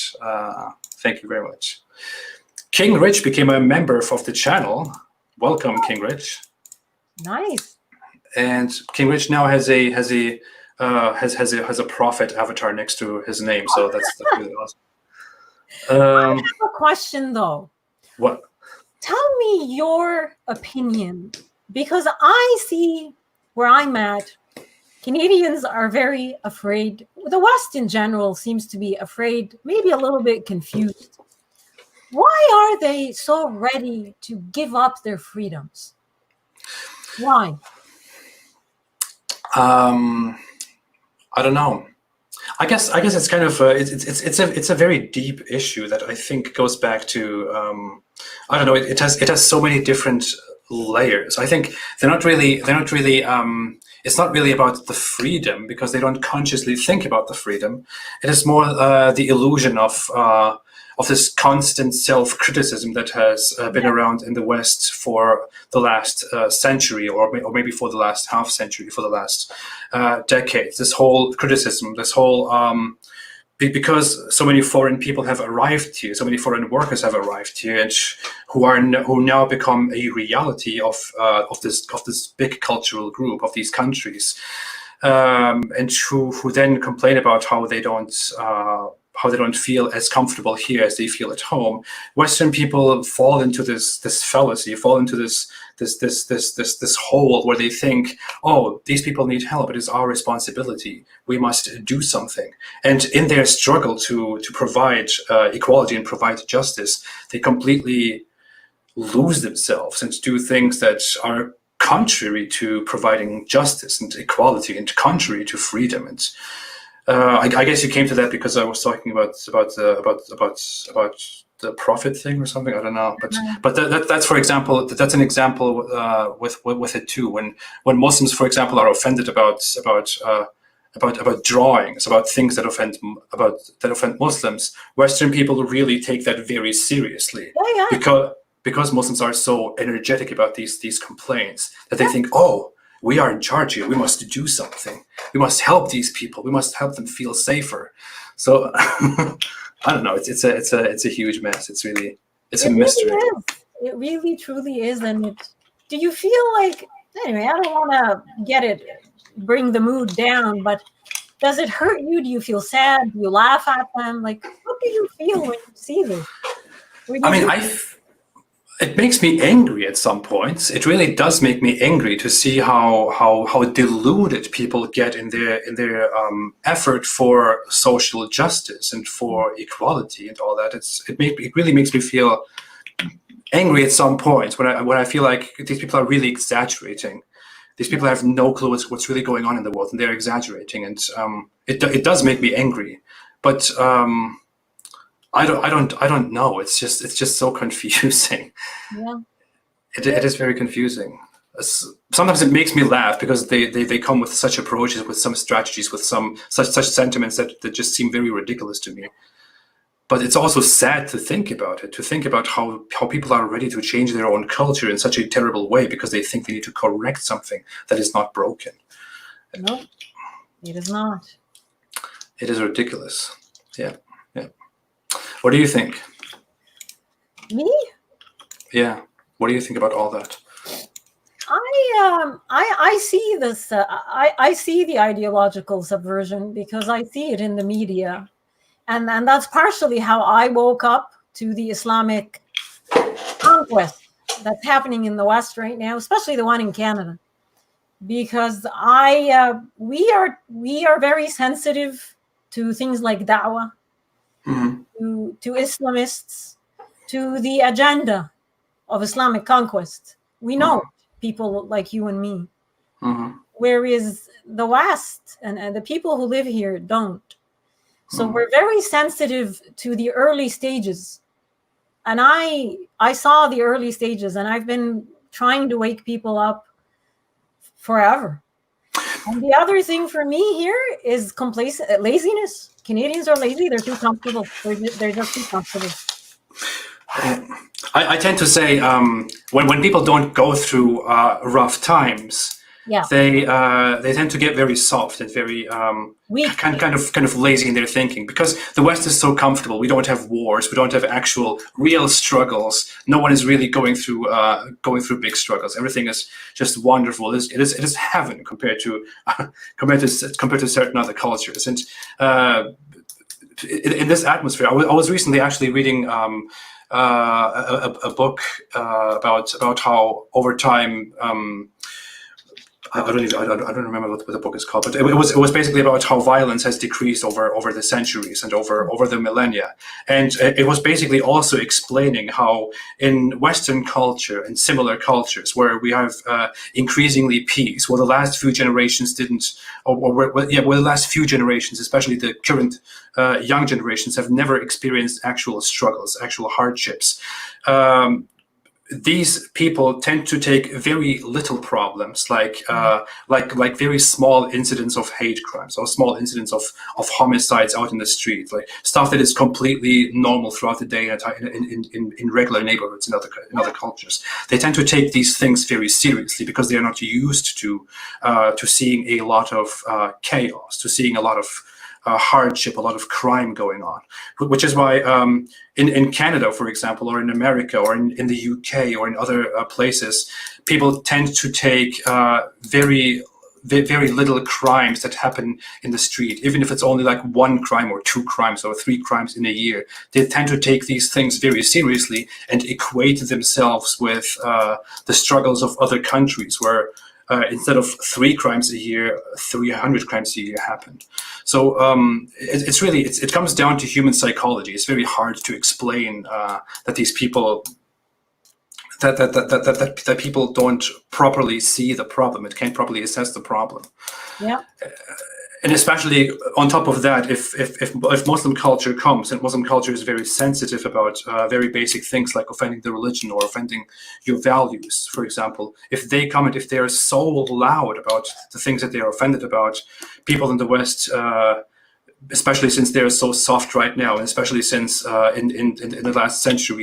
Thank you very much. King Rich became a member of the channel. Welcome, King Rich. Nice. And King Rich now has a prophet avatar next to his name, so that's really awesome. I have a question though. What? Tell me your opinion, because I see where I'm at. Canadians are very afraid. The West in general seems to be afraid, maybe a little bit confused. Why are they so ready to give up their freedoms? Why? I don't know. I guess it's kind of it's a very deep issue that I think goes back to I don't know. It has so many different layers. I think they're not really. It's not really about the freedom, because they don't consciously think about the freedom. It is more the illusion of this constant self-criticism that has been around in the West for the last century, or maybe for the last half century, for the last decades. This whole criticism, this whole because so many foreign people have arrived here, so many foreign workers have arrived here, and who now become a reality of this big cultural group of these countries, and who then complain about how they don't feel as comfortable here as they feel at home. Western people fall into this fallacy, fall into this hole where they think, oh, these people need help. It is our responsibility. We must do something. And in their struggle to provide equality and provide justice, they completely lose themselves and do things that are contrary to providing justice and equality, and contrary to freedom. And I guess you came to that because I was talking about the prophet thing or something. I don't know, but that's for example, that's an example with it too. When Muslims, for example, are offended about drawings, about things that offend Muslims, Western people really take that very seriously. Because Muslims are so energetic about these complaints that they think, oh, we are in charge here. We must do something. We must help these people. We must help them feel safer. So I don't know. It's a huge mess. It's a mystery. Really is. It really truly is. And do you feel like, anyway, I don't want to bring the mood down, but does it hurt you? Do you feel sad? Do you laugh at them? Like, what do you feel when you see this? It makes me angry at some points. It really does make me angry to see how deluded people get in their effort for social justice and for equality and all that. It really makes me feel angry at some points when I feel like these people are really exaggerating. These people have no clue what's really going on in the world, and they're exaggerating. And it does make me angry, but. I don't know. It's just so confusing. Yeah. It is very confusing. Sometimes it makes me laugh because they come with such approaches, with some strategies, with some such sentiments that just seem very ridiculous to me. But it's also sad to think about it, to think about how people are ready to change their own culture in such a terrible way because they think they need to correct something that is not broken. No, it is not. It is ridiculous. Yeah. What do you think? Me? Yeah. What do you think about all that? I see this. I see the ideological subversion because I see it in the media, and that's partially how I woke up to the Islamic conquest that's happening in the West right now, especially the one in Canada, because we are very sensitive to things like da'wah. Mm-hmm. To Islamists, to the agenda of Islamic conquest. We know people like you and me. Mm-hmm. Whereas the West and the people who live here don't. So we're very sensitive to the early stages. And I saw the early stages, and I've been trying to wake people up forever. And the other thing for me here is laziness. Canadians are lazy. They're too comfortable. They're just too comfortable. I tend to say when people don't go through rough times, Yeah. they tend to get very soft and very Weak. kind of lazy in their thinking, because the West is so comfortable. We don't have wars. We don't have actual real struggles. No one is really going through big struggles. Everything is just wonderful. It is heaven compared to certain other cultures. And in this atmosphere, I was recently actually reading a book about how over time. I don't remember what the book is called, but it was basically about how violence has decreased over the centuries and over the millennia, and it was basically also explaining how in Western culture and similar cultures where we have increasingly peace, well, the last few generations didn't, the last few generations, especially the current young generations, have never experienced actual struggles, actual hardships. These people tend to take very little problems, like very small incidents of hate crimes or small incidents of homicides out in the street, like stuff that is completely normal throughout the day in regular neighborhoods in other cultures. They tend to take these things very seriously because they are not used to seeing a lot of chaos, to seeing a lot of hardship, a lot of crime going on, which is why in Canada, for example, or in America, or in the UK, or in other places, people tend to take very little crimes that happen in the street, even if it's only like one crime or two crimes or three crimes in a year. They tend to take these things very seriously and equate themselves with the struggles of other countries where instead of 3 crimes a year, 300 crimes a year happen. So it comes down to human psychology. It's very hard to explain that these people that people don't properly see the problem. It can't properly assess the problem. Yeah. And especially on top of that, if Muslim culture comes, and Muslim culture is very sensitive about very basic things like offending the religion or offending your values, for example, if they come and if they are so loud about the things that they are offended about, people in the West, especially since they're so soft right now, and especially since in the last century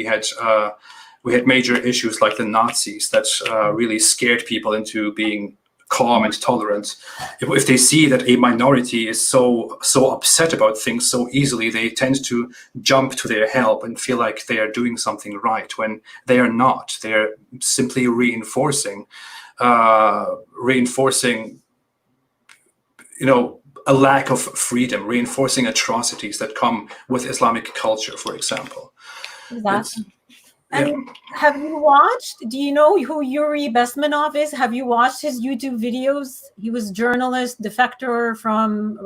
we had major issues like the Nazis that really scared people into being calm and tolerant. If they see that a minority is so upset about things so easily, they tend to jump to their help and feel like they are doing something right when they are not. They are simply reinforcing, a lack of freedom, reinforcing atrocities that come with Islamic culture, for example. Exactly. And have you watched, do you know who Yuri Bezmenov is? Have you watched his YouTube videos? He was a journalist, defector from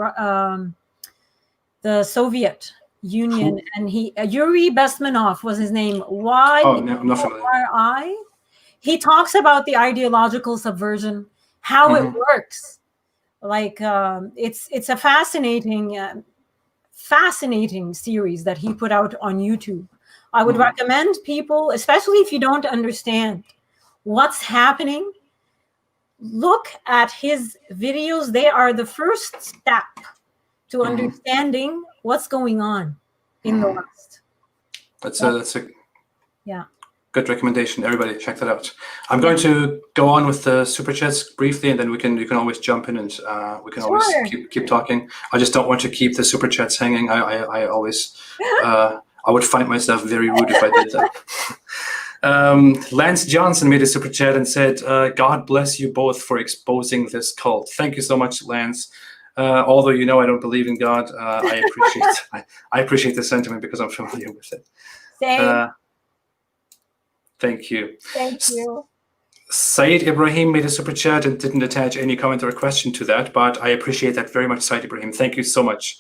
the Soviet Union. And Yuri Bezmenov was his name. Y-O-R-I. He talks about the ideological subversion, how it works. Like it's a fascinating series that he put out on YouTube. I would recommend people, especially if you don't understand what's happening, look at his videos. They are the first step to understanding what's going on in the West. That's a good recommendation. Everybody check that out. I'm going to go on with the super chats briefly, and then you can always jump in and we can always keep talking. I just don't want to keep the super chats hanging. I always I would find myself very rude if I did that. Lance Johnson made a super chat and said, God bless you both for exposing this cult. Thank you so much, Lance. Although I don't believe in God, I appreciate the sentiment because I'm familiar with it. Same. Thank you. Thank you. Said Ibrahim made a super chat and didn't attach any comment or question to that, but I appreciate that very much, Said Ibrahim. Thank you so much.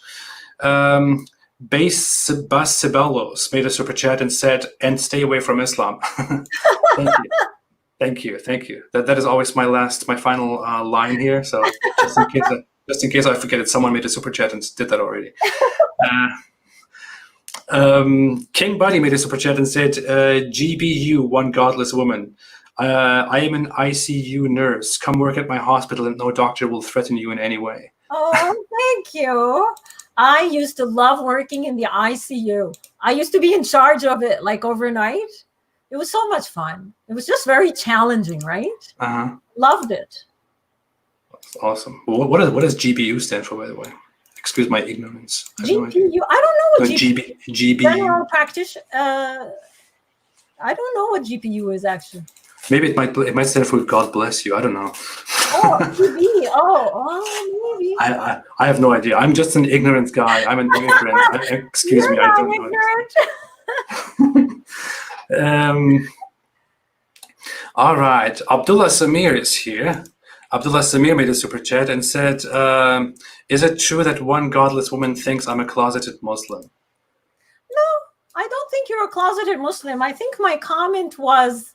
Bas Sibelos made a super chat and said, and stay away from Islam. Thank you. That is always my final line here. So just in case I forget it, someone made a super chat and did that already. King Buddy made a super chat and said, GBU, one godless woman. I am an ICU nurse. Come work at my hospital and no doctor will threaten you in any way. Oh, thank you. I used to love working in the ICU. I used to be in charge of it like overnight. It was so much fun. It was just very challenging, right? Uh-huh. Loved it. That's awesome. Well, what does GBU stand for, by the way? Excuse my ignorance. GPU. I don't know what GBU. General practitioner. I don't know what GPU is actually. Maybe it might stand for God bless you. I don't know. Oh, GB. Oh, maybe. I have no idea. I'm just an ignorant guy. I'm an immigrant. Excuse me. I don't know. All right. Abdullah Samir is here. Abdullah Samir made a super chat and said, is it true that one godless woman thinks I'm a closeted Muslim? No, I don't think you're a closeted Muslim. I think my comment was,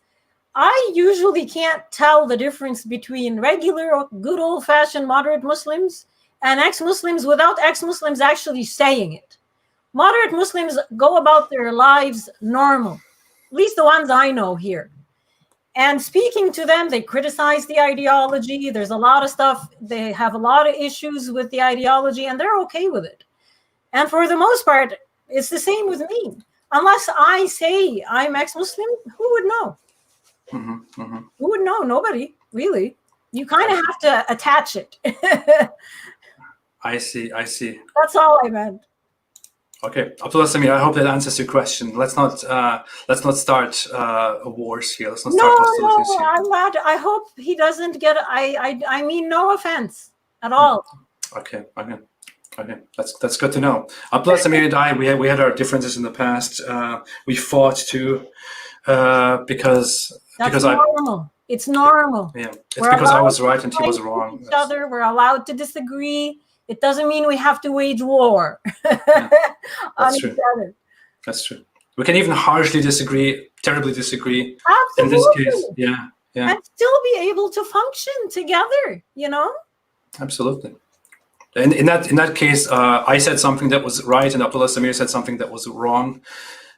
I usually can't tell the difference between regular, good old-fashioned moderate Muslims and ex-Muslims without ex-Muslims actually saying it. Moderate Muslims go about their lives normal, at least the ones I know here. And speaking to them, they criticize the ideology. There's a lot of stuff. They have a lot of issues with the ideology, and they're okay with it. And for the most part, it's the same with me. Unless I say I'm ex-Muslim, who would know? Mm-hmm, mm-hmm. Who would know? Nobody, really. You kind of have to attach it. I see. That's all I meant. Okay, Abdullah Samir, I hope that answers your question. Let's not start wars here. Let's not start hostilities here. I'm glad. I hope he doesn't get. I mean, no offense at all. Okay. That's good to know. Abdullah Samir and I, we had our differences in the past. We fought too because normal. It's normal. Yeah, it's because I was right and he was wrong. Each other, we're allowed to disagree. It doesn't mean we have to wage war. Yeah, that's true. each other. That's true. We can even harshly disagree, terribly disagree. Absolutely. In this case, yeah. And still be able to function together, Absolutely. And in that case, I said something that was right, and Abdullah Samir said something that was wrong,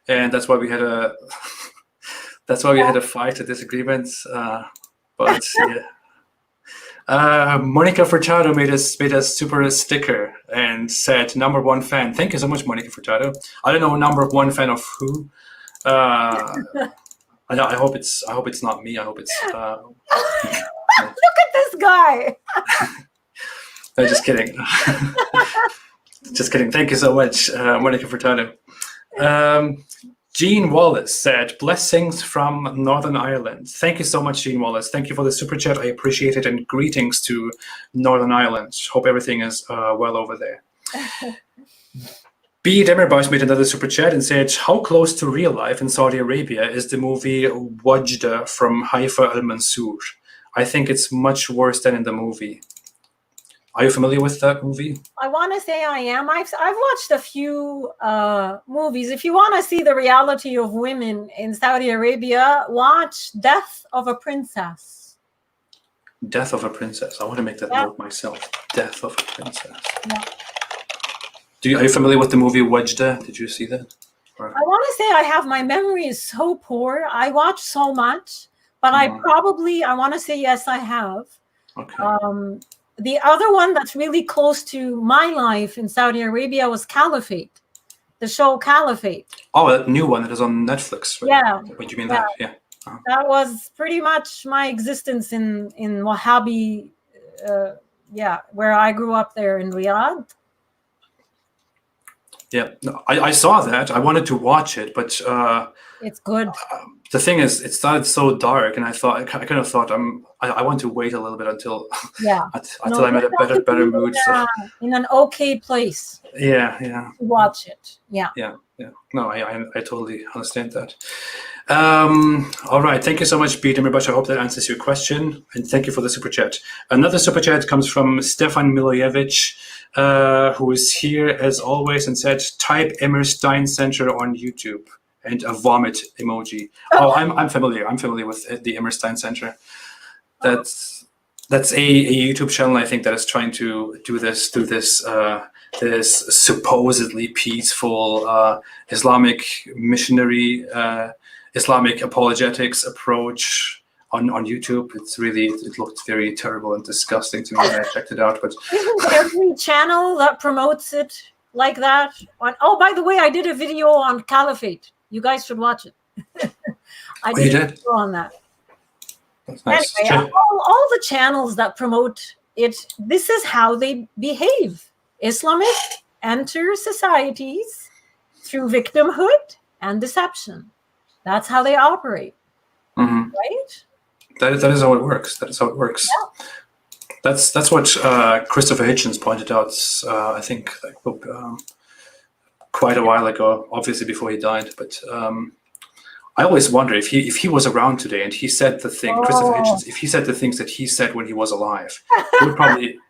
and that's why we had a fight, a disagreement. But yeah. Monica Furtado made a super sticker and said #1 fan. Thank you so much, Monica Furtado. I don't know #1 fan of who. I hope it's not me. I hope it's. Look at this guy. No, just kidding. Just kidding. Thank you so much, Monica Furtado. Jean Wallace said, blessings from Northern Ireland. Thank you so much, Jean Wallace. Thank you for the super chat. I appreciate it. And greetings to Northern Ireland. Hope everything is well over there. B. Demirbaş made another super chat and said, how close to real life in Saudi Arabia is the movie Wajda from Haifa al-Mansour? I think it's much worse than in the movie. Are you familiar with that movie? I want to say I am. I've watched a few movies. If you want to see the reality of women in Saudi Arabia, watch Death of a Princess. Death of a Princess. I want to make that note myself. Death of a Princess. Yeah. Are you familiar with the movie Wajda? Did you see that? Or? I want to say my memory is so poor. I watch so much, but I want to say yes, I have. Okay. The other one that's really close to my life in Saudi Arabia was Caliphate, the show Caliphate. Oh, that new one that is on Netflix. Right? Yeah. What do you mean that? Yeah. Uh-huh. That was pretty much my existence in Wahhabi, where I grew up there in Riyadh. Yeah, no, I saw that. I wanted to watch it, but it's good. The thing is, it started so dark, and I kind of thought I want to wait a little bit until I'm at a better mood. So. In an okay place. Yeah. To watch it. Yeah. No, I totally understand that. All right, thank you so much, Pete and Rebecca. I hope that answers your question, and thank you for the super chat. Another super chat comes from Stefan Milojevic, who is here as always and said, type Emir Stein Center on YouTube. And a vomit emoji. Oh, I'm familiar. I'm familiar with the Emir Stein Center. That's a YouTube channel, I think, that is trying to do this through this supposedly peaceful Islamic missionary, Islamic apologetics approach on YouTube. It looked very terrible and disgusting to me when I checked it out. But isn't every channel that promotes it like that. Oh, by the way, I did a video on Caliphate. You guys should watch it. I did a video on that. That's nice. Anyway, all the channels that promote it, this is how they behave. Islamists enter societies through victimhood and deception. That's how they operate. Mm-hmm. Right? That is how it works. That is how it works. Yeah. That's what Christopher Hitchens pointed out, I think, quite a while ago, obviously before he died. But I always wonder if he was around today and he said the thing, Christopher Hitchens, if he said the things that he said when he was alive,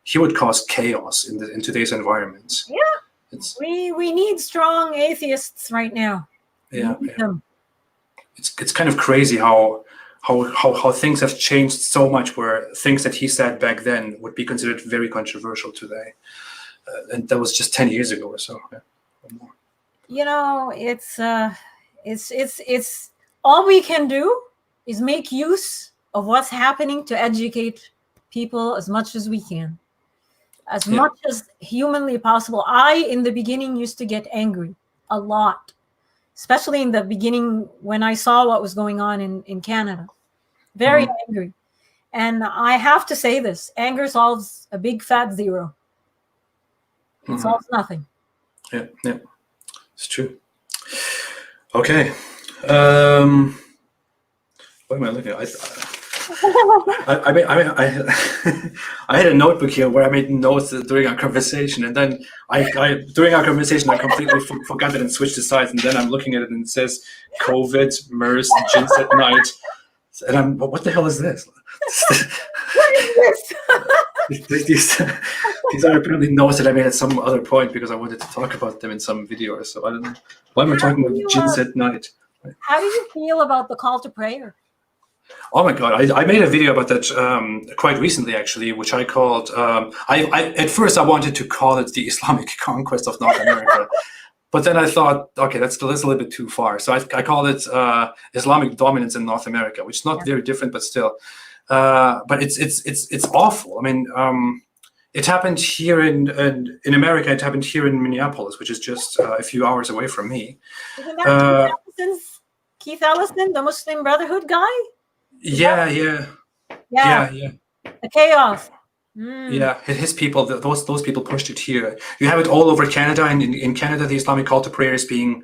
he would cause chaos in today's environment. Yeah, we need strong atheists right now. Yeah. It's kind of crazy how things have changed so much, where things that he said back then would be considered very controversial today, and that was just 10 years ago or so. Yeah, or more. You know, it's all we can do is make use of what's happening to educate people as much as we can, as much as humanly possible. I, in the beginning, used to get angry a lot, especially in the beginning when I saw what was going on in Canada. Very angry. And I have to say this, anger solves a big fat zero. It solves nothing. Yeah, it's true. Okay. What am I looking at? I had a notebook here where I made notes during our conversation, and then during our conversation I completely forgot it and switched the sides, and then I'm looking at it and it says COVID, MERS, jinx at night, and what the hell is this? What is this? These are apparently notes that I made at some other point because I wanted to talk about them in some video or so. I don't know. Why am I talking about jinx at night? How do you feel about the call to prayer? Oh my God, I made a video about that quite recently, actually, which I called, at first I wanted to call it the Islamic conquest of North America, but then I thought, okay, that's a little bit too far. So I called it Islamic dominance in North America, which is not very different, but still. But it's awful. I mean, it happened here in America, it happened here in Minneapolis, which is just a few hours away from me. Isn't that Keith Ellison, the Muslim Brotherhood guy? Yeah. The chaos. Yeah, his people, those people pushed it here. You have it all over Canada, and in Canada, the Islamic call to prayer is being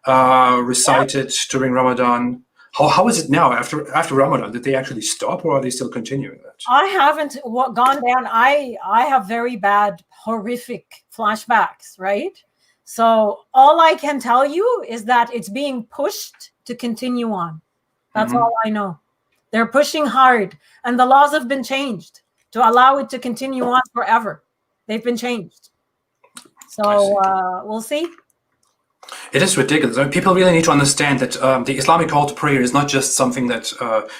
recited during Ramadan. How is it now after Ramadan? Did they actually stop, or are they still continuing that? I haven't gone down. I have very bad, horrific flashbacks, right? So all I can tell you is that it's being pushed to continue on. That's all I know. They're pushing hard, and the laws have been changed to allow it to continue on forever. They've been changed. So we'll see. It is ridiculous. I mean, people really need to understand that the Islamic call to prayer is not just something that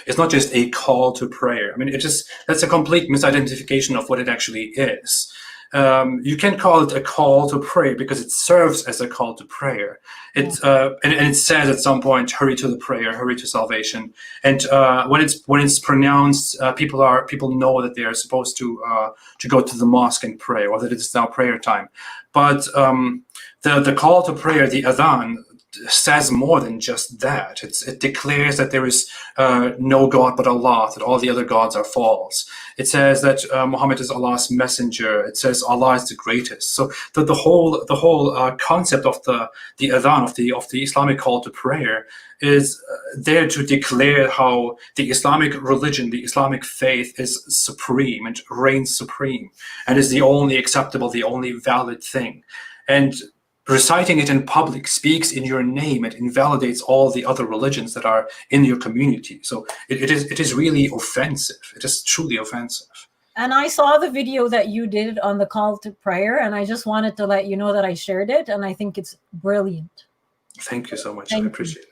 is not just a call to prayer. I mean, that's a complete misidentification of what it actually is. You can call it a call to prayer because it serves as a call to prayer. And it says at some point, "Hurry to the prayer, hurry to salvation." And when it's pronounced, people know that they are supposed to go to the mosque and pray, or that it is now prayer time. But the call to prayer, the adhan, says more than just that. It declares that there is no God but Allah, that all the other gods are false. It says that Muhammad is Allah's messenger. It says Allah is the greatest. So the whole concept of the adhan, of the Islamic call to prayer, is there to declare how the Islamic religion, the Islamic faith, is supreme and reigns supreme, and is the only acceptable, the only valid thing. And reciting it in public speaks in your name. It invalidates all the other religions that are in your community. So it is really offensive. It is truly offensive. And I saw the video that you did on the call to prayer, and I just wanted to let you know that I shared it, and I think it's brilliant. Thank you so much. I appreciate it.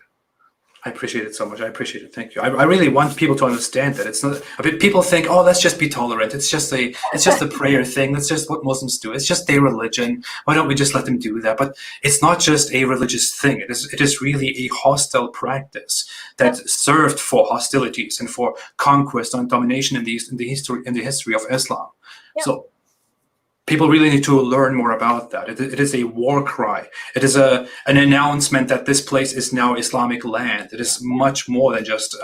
I appreciate it so much. I appreciate it. Thank you. I really want people to understand that it's not. People think, oh, let's just be tolerant. It's just a prayer thing. That's just what Muslims do. It's just their religion. Why don't we just let them do that? But it's not just a religious thing. It is really a hostile practice that served for hostilities and for conquest and domination in the history of Islam. Yeah. So people really need to learn more about that. It is a war cry. It is an announcement that this place is now Islamic land. It is much more than just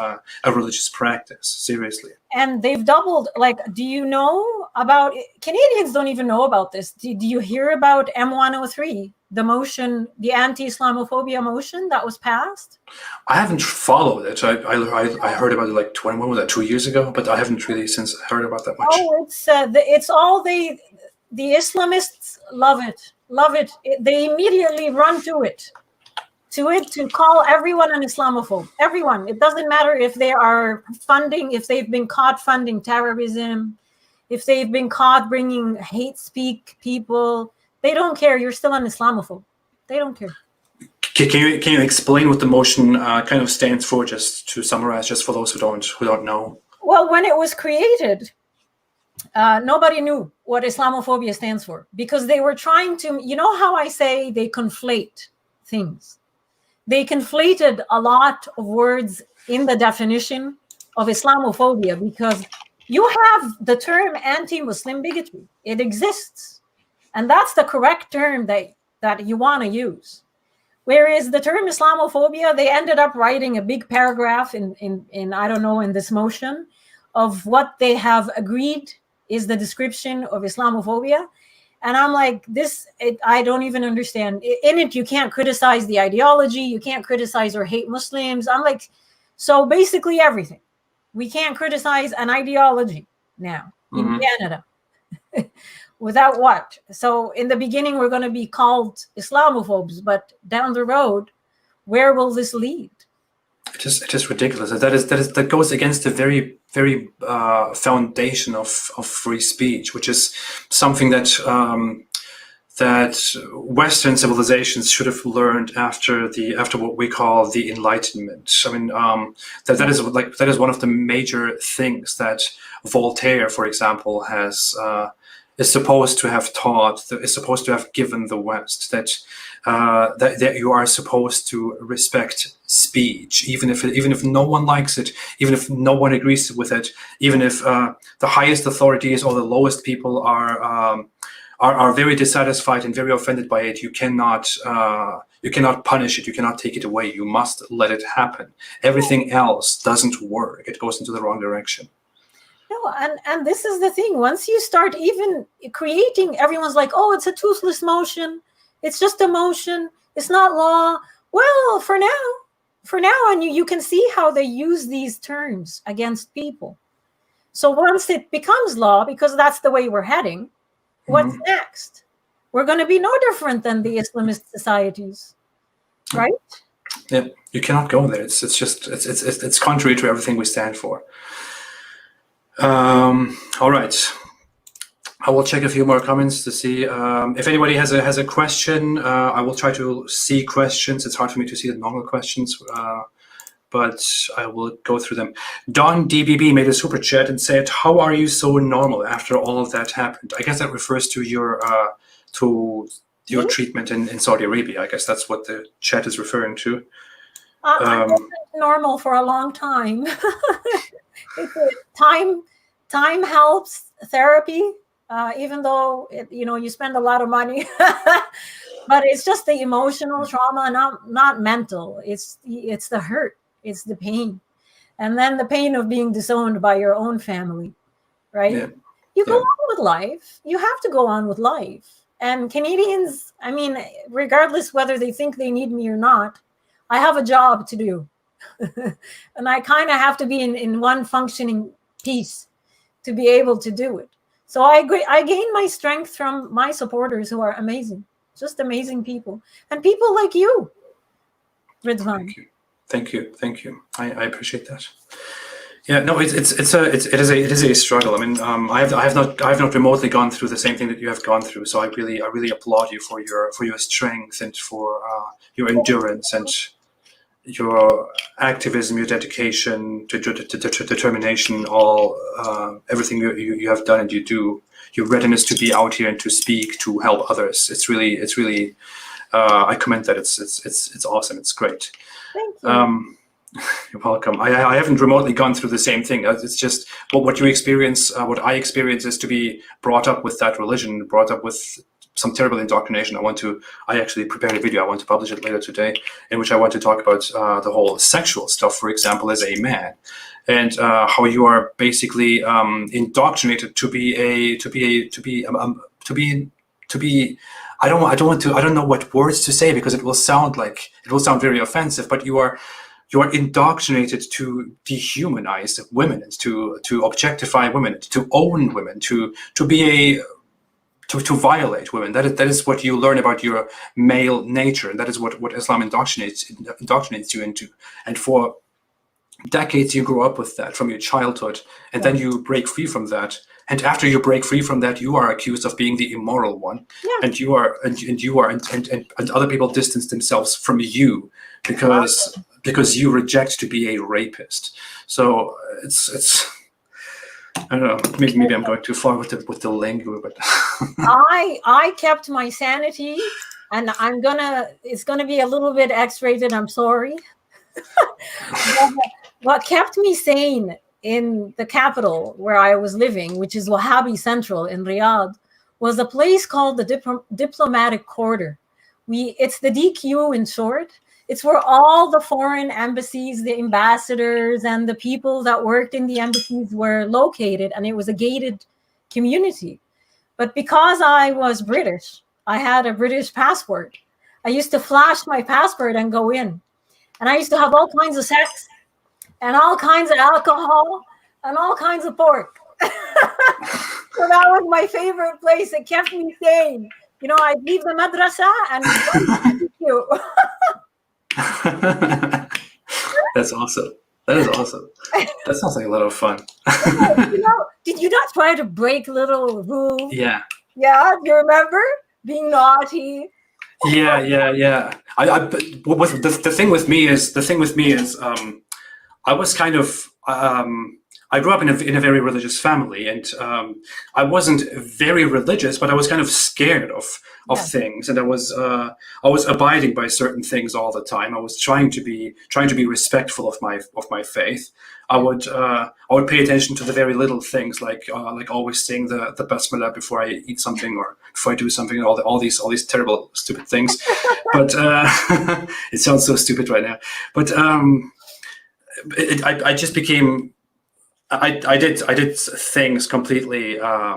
a religious practice, seriously. And they've doubled, like, do you know about, Canadians don't even know about this. Do you hear about M103, the motion, the anti-Islamophobia motion that was passed? I haven't followed it. I heard about it like 2 years ago, but I haven't really since heard about that much. Oh, it's all the Islamists love it. They immediately run to it to call everyone an Islamophobe. Everyone. It doesn't matter if they are funding, if they've been caught funding terrorism, if they've been caught bringing hate speak people. They don't care. You're still an Islamophobe. They don't care. Can you explain what the motion kind of stands for, just to summarize, just for those who don't know? Well, when it was created, nobody knew what Islamophobia stands for, because they were trying to, you know how I say they conflate things. They conflated a lot of words in the definition of Islamophobia, because you have the term anti-Muslim bigotry. It exists. And that's the correct term that you want to use. Whereas the term Islamophobia, they ended up writing a big paragraph in I don't know, in this motion of what they have agreed is the description of Islamophobia. And I'm like, I don't even understand. In it, you can't criticize the ideology. You can't criticize or hate Muslims. I'm like, so basically everything. We can't criticize an ideology now in Canada. Without what? So in the beginning, we're going to be called Islamophobes, but down the road, where will this lead? It is ridiculous. That goes against the very foundation of free speech, which is something that that Western civilizations should have learned after what we call the Enlightenment. I mean, that is one of the major things that Voltaire, for example, is supposed to have taught, is supposed to have given the West, that you are supposed to respect speech, even if no one likes it, even if no one agrees with it, even if the highest authorities or the lowest people are very dissatisfied and very offended by it. You cannot punish it. You cannot take it away. You must let it happen. Everything else doesn't work. It goes into the wrong direction. No, and this is the thing. Once you start even creating, everyone's like, oh, it's a toothless motion. It's just a motion. It's not law. Well, for now, and you can see how they use these terms against people. So once it becomes law, because that's the way we're heading, what's next? We're going to be no different than the Islamist societies, right? Yeah, you cannot go there. It's contrary to everything we stand for. All right. I will check a few more comments to see if anybody has a question. I will try to see questions. It's hard for me to see the normal questions, but I will go through them. Don DBB made a super chat and said, "How are you so normal after all of that happened?" I guess that refers to your treatment in Saudi Arabia. I guess that's what the chat is referring to. I've been normal for a long time. Time helps. Therapy, even though you spend a lot of money, but it's just the emotional trauma, not mental. It's the hurt, it's the pain, and then the pain of being disowned by your own family, right? Yeah. You go on with life. You have to go on with life. And Canadians, I mean, regardless whether they think they need me or not, I have a job to do. And I kind of have to be in one functioning piece to be able to do it. So I gain my strength from my supporters, who are amazing, just amazing people, and people like you, Ridvan. Thank you. I appreciate that. Yeah, no, it is a struggle. I mean, I have not remotely gone through the same thing that you have gone through. So I really applaud you for your strength and for your endurance and your activism, your dedication, to determination, everything you have done and you do, your readiness to be out here and to speak, to help others. It's really I commend that. It's awesome. It's great. Thank you. You're welcome. I haven't remotely gone through the same thing. It's just what you experience, what I experience is to be brought up with that religion, brought up with some terrible indoctrination. I actually prepared a video. I want to publish it later today, in which I want to talk about the whole sexual stuff, for example, as a man, and how you are basically indoctrinated to be. I don't know what words to say because it will sound very offensive, but you are indoctrinated to dehumanize women, to objectify women, to own women, to violate women. That is what you learn about your male nature, and that is what Islam indoctrinates you into. And for decades you grow up with that from your childhood, and then you break free from that. And after you break free from that, you are accused of being the immoral one, and other people distance themselves from you because you reject to be a rapist. So it's I don't know. Maybe I'm going too far with the language, but I kept my sanity, and it's gonna be a little bit X-rated. I'm sorry. What kept me sane in the capital where I was living, which is Wahhabi Central in Riyadh, was a place called the Diplomatic Quarter. It's the DQ in short. It's where all the foreign embassies, the ambassadors, and the people that worked in the embassies were located, and it was a gated community. But because I was British, I had a British passport. I used to flash my passport and go in. And I used to have all kinds of sex and all kinds of alcohol and all kinds of pork. So that was my favorite place. It kept me sane. You know, I'd leave the madrasa and go. That's awesome. That is awesome. That sounds like a lot of fun. Did you not try to break little rules? Yeah. Yeah, do you remember being naughty? Yeah. The thing with me is I was kind of I grew up in a very religious family, and I wasn't very religious, but I was kind of scared of things, and I was abiding by certain things all the time. I was trying to be respectful of my faith. I would pay attention to the very little things, like always saying the basmala before I eat something or before I do something, and all these terrible stupid things. But it sounds so stupid right now. But I just became. I did things completely. I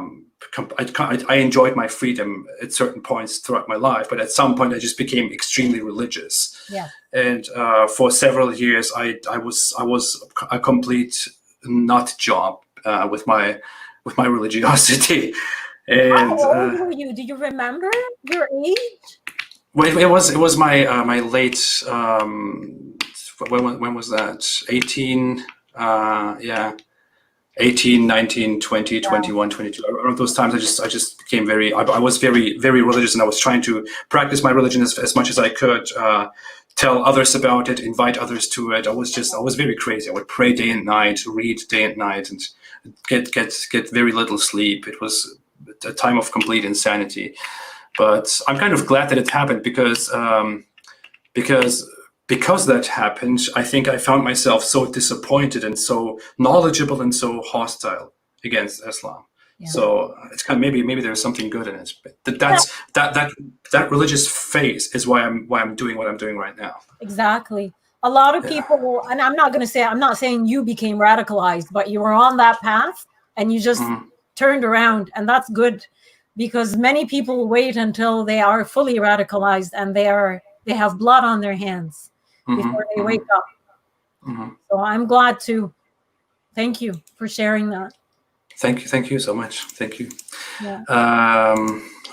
enjoyed my freedom at certain points throughout my life, but at some point I just became extremely religious. Yeah. And for several years, I was a complete nut job with my religiosity. And how old were you? Do you remember your age? Well, it was my late. When was that? 18. 18, 19, 20, 21, 22. Around those times, I just became I was very, very religious, and I was trying to practice my religion as much as I could, tell others about it, invite others to it. I was very crazy. I would pray day and night, read day and night, and get very little sleep. It was a time of complete insanity. But I'm kind of glad that it happened because that happened, I think I found myself so disappointed and so knowledgeable and so hostile against Islam. Yeah. So it's kind of maybe there's something good in it. But that religious phase is why I'm doing what I'm doing right now. Exactly. A lot of people, and I'm not saying you became radicalized, but you were on that path and you just turned around, and that's good, because many people wait until they are fully radicalized and they have blood on their hands before they wake up. So I'm glad to. Thank you for sharing that. Thank you so much. Thank you. Yeah.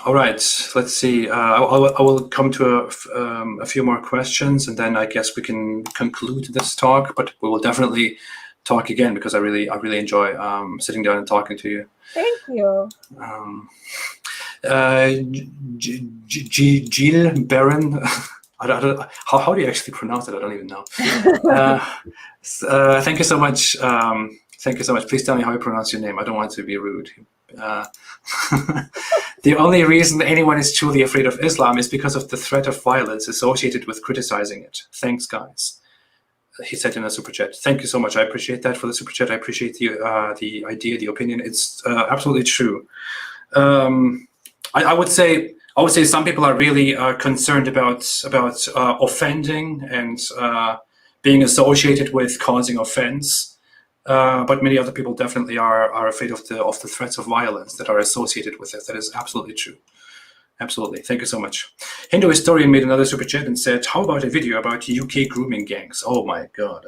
All right, let's see. I will come to a few more questions, and then I guess we can conclude this talk. But we will definitely talk again, because I really enjoy sitting down and talking to you. Thank you. Jill Baron. I don't, how do you actually pronounce it? I don't even know. Thank you so much. Thank you so much. Please tell me how you pronounce your name. I don't want to be rude. The only reason anyone is truly afraid of Islam is because of the threat of violence associated with criticizing it. Thanks, guys. he said in a super chat. Thank you so much. I appreciate that for the super chat. I appreciate the idea, the opinion. It's absolutely true. I would say some people are really concerned about offending and being associated with causing offense. But many other people definitely are afraid of the threats of violence that are associated with it. That is absolutely true. Absolutely. Thank you so much. Hindu Historian made another super chat and said, how about a video about UK grooming gangs? Oh my God.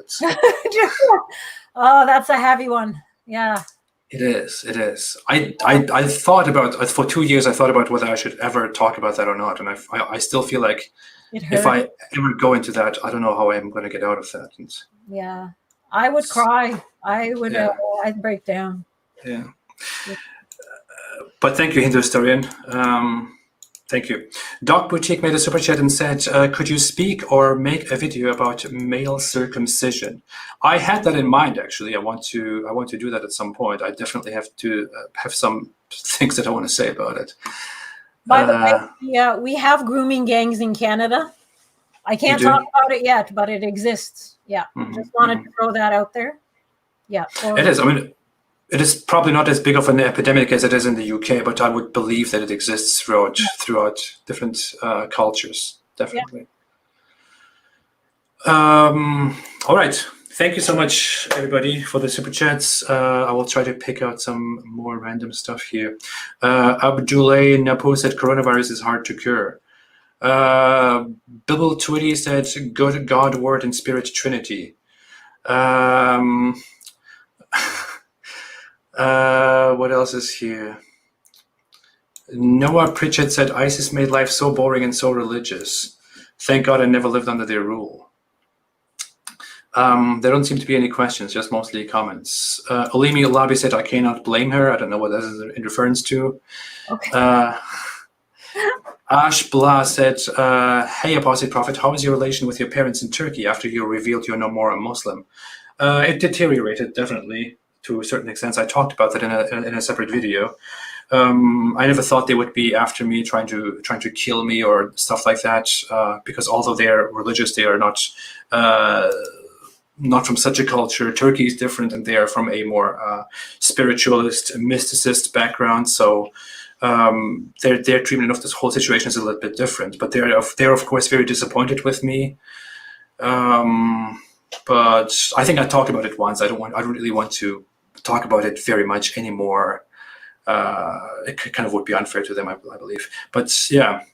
Oh, that's a heavy one. Yeah. It is. It is. I thought about, for 2 years, I thought about whether I should ever talk about that or not. And I still feel like if I ever go into that, I don't know how I'm going to get out of that. And, yeah. I would cry. I would, I'd break down. Yeah. But thank you, Hindu Historian. Thank you. Doc Boutique made a super chat and said, could you speak or make a video about male circumcision? I had that in mind, actually. I want to do that at some point. I definitely have to have some things that I want to say about it. By the way, yeah, we have grooming gangs in Canada. I can't talk about it yet, but it exists. Yeah, just wanted to throw that out there. Yeah. It is. I mean, it is probably not as big of an epidemic as it is in the UK, but I would believe that it exists throughout different cultures, definitely. Yeah. All right. Thank you so much, everybody, for the super chats. I will try to pick out some more random stuff here. Abdullah Napo said coronavirus is hard to cure. Bibble Twitty said good God, Word, and Spirit Trinity. What else is here? Noah Pritchett said ISIS made life so boring and so religious. Thank God I never lived under their rule. There don't seem to be any questions, just mostly comments. Olimi Olabi said I cannot blame her. I don't know what that is in reference to. Okay. Ash Blah said, hey, Apostate Prophet, how is your relation with your parents in Turkey after you revealed you're no more a Muslim? It deteriorated, definitely, to a certain extent. I talked about that in a separate video. I never thought they would be after me, trying to kill me or stuff like that, because although they are religious, they are not from such a culture. Turkey is different, and they are from a more spiritualist, mysticist background. So their treatment of this whole situation is a little bit different. But they're of course very disappointed with me. But I think I talked about it once. I don't really want to talk about it very much anymore. It kind of would be unfair to them, I believe. But yeah,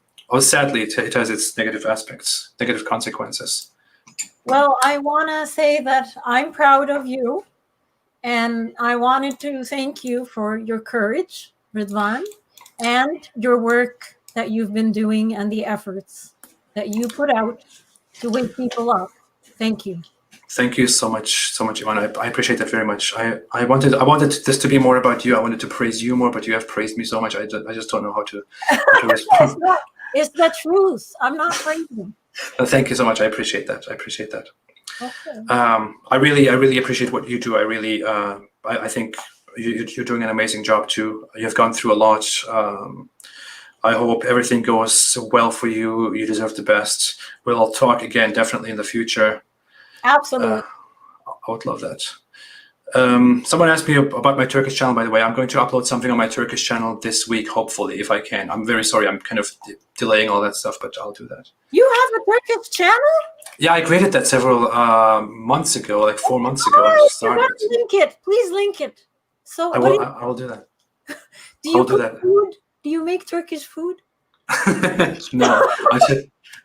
sadly, it has its negative aspects, negative consequences. Well, I want to say that I'm proud of you, and I wanted to thank you for your courage, Ridwan, and your work that you've been doing and the efforts that you put out to wake people up. Thank you. Thank you so much, Ivan. I appreciate that very much. I wanted this to be more about you. I wanted to praise you more, but you have praised me so much. I just don't know how to respond. It's the truth. I'm not praising. Thank you so much. I appreciate that. Okay. I really appreciate what you do. I think you're doing an amazing job too. You've gone through a lot. I hope everything goes well for you. You deserve the best. We'll talk again, definitely in the future. Absolutely. I would love that. Someone asked me about my Turkish channel, by the way. I'm going to upload something on my Turkish channel this week, hopefully, if I can. I'm very sorry. I'm kind of delaying all that stuff, but I'll do that. You have a Turkish channel? Yeah, I created that several months ago, like 4 months ago. I just started. Link it. Please link it. So I will do that. Food? Do you make Turkish food? No,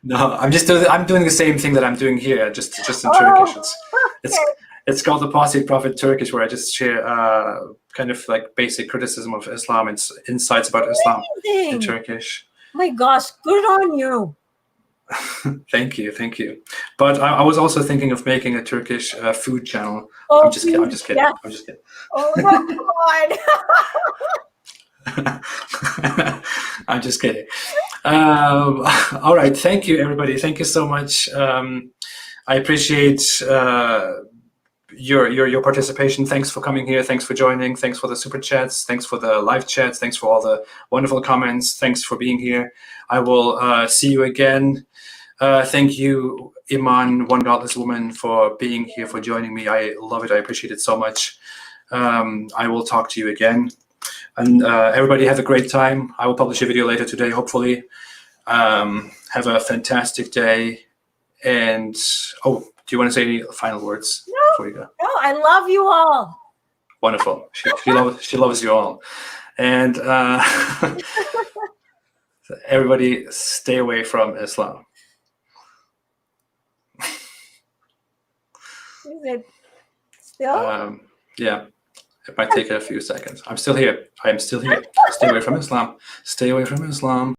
I'm doing the same thing that I'm doing here, just in Turkish. It's called Apostate Prophet Turkish, where I just share kind of like basic criticism of Islam and insights about Islam in Turkish. My gosh, good on you. Thank you. But I was also thinking of making a Turkish food channel. Oh, I'm just kidding. Yeah. I'm just kidding. Oh my God. I'm just kidding. All right. Thank you, everybody. Thank you so much. I appreciate your participation. Thanks for coming here. Thanks for joining. Thanks for the super chats. Thanks for the live chats. Thanks for all the wonderful comments. Thanks for being here. I will see you again Thank you, Iman, One Godless Woman, for being here, for joining me. I love it. I appreciate it so much. I will talk to you again. And everybody have a great time. I will publish a video later today, hopefully. Have a fantastic day. And, oh, do you want to say any final words before you go? No, I love you all. Wonderful. She loves you all. And everybody stay away from Islam. Is it still? Yeah, it might take a few seconds. I'm still here. I am still here. Stay away from Islam. Stay away from Islam.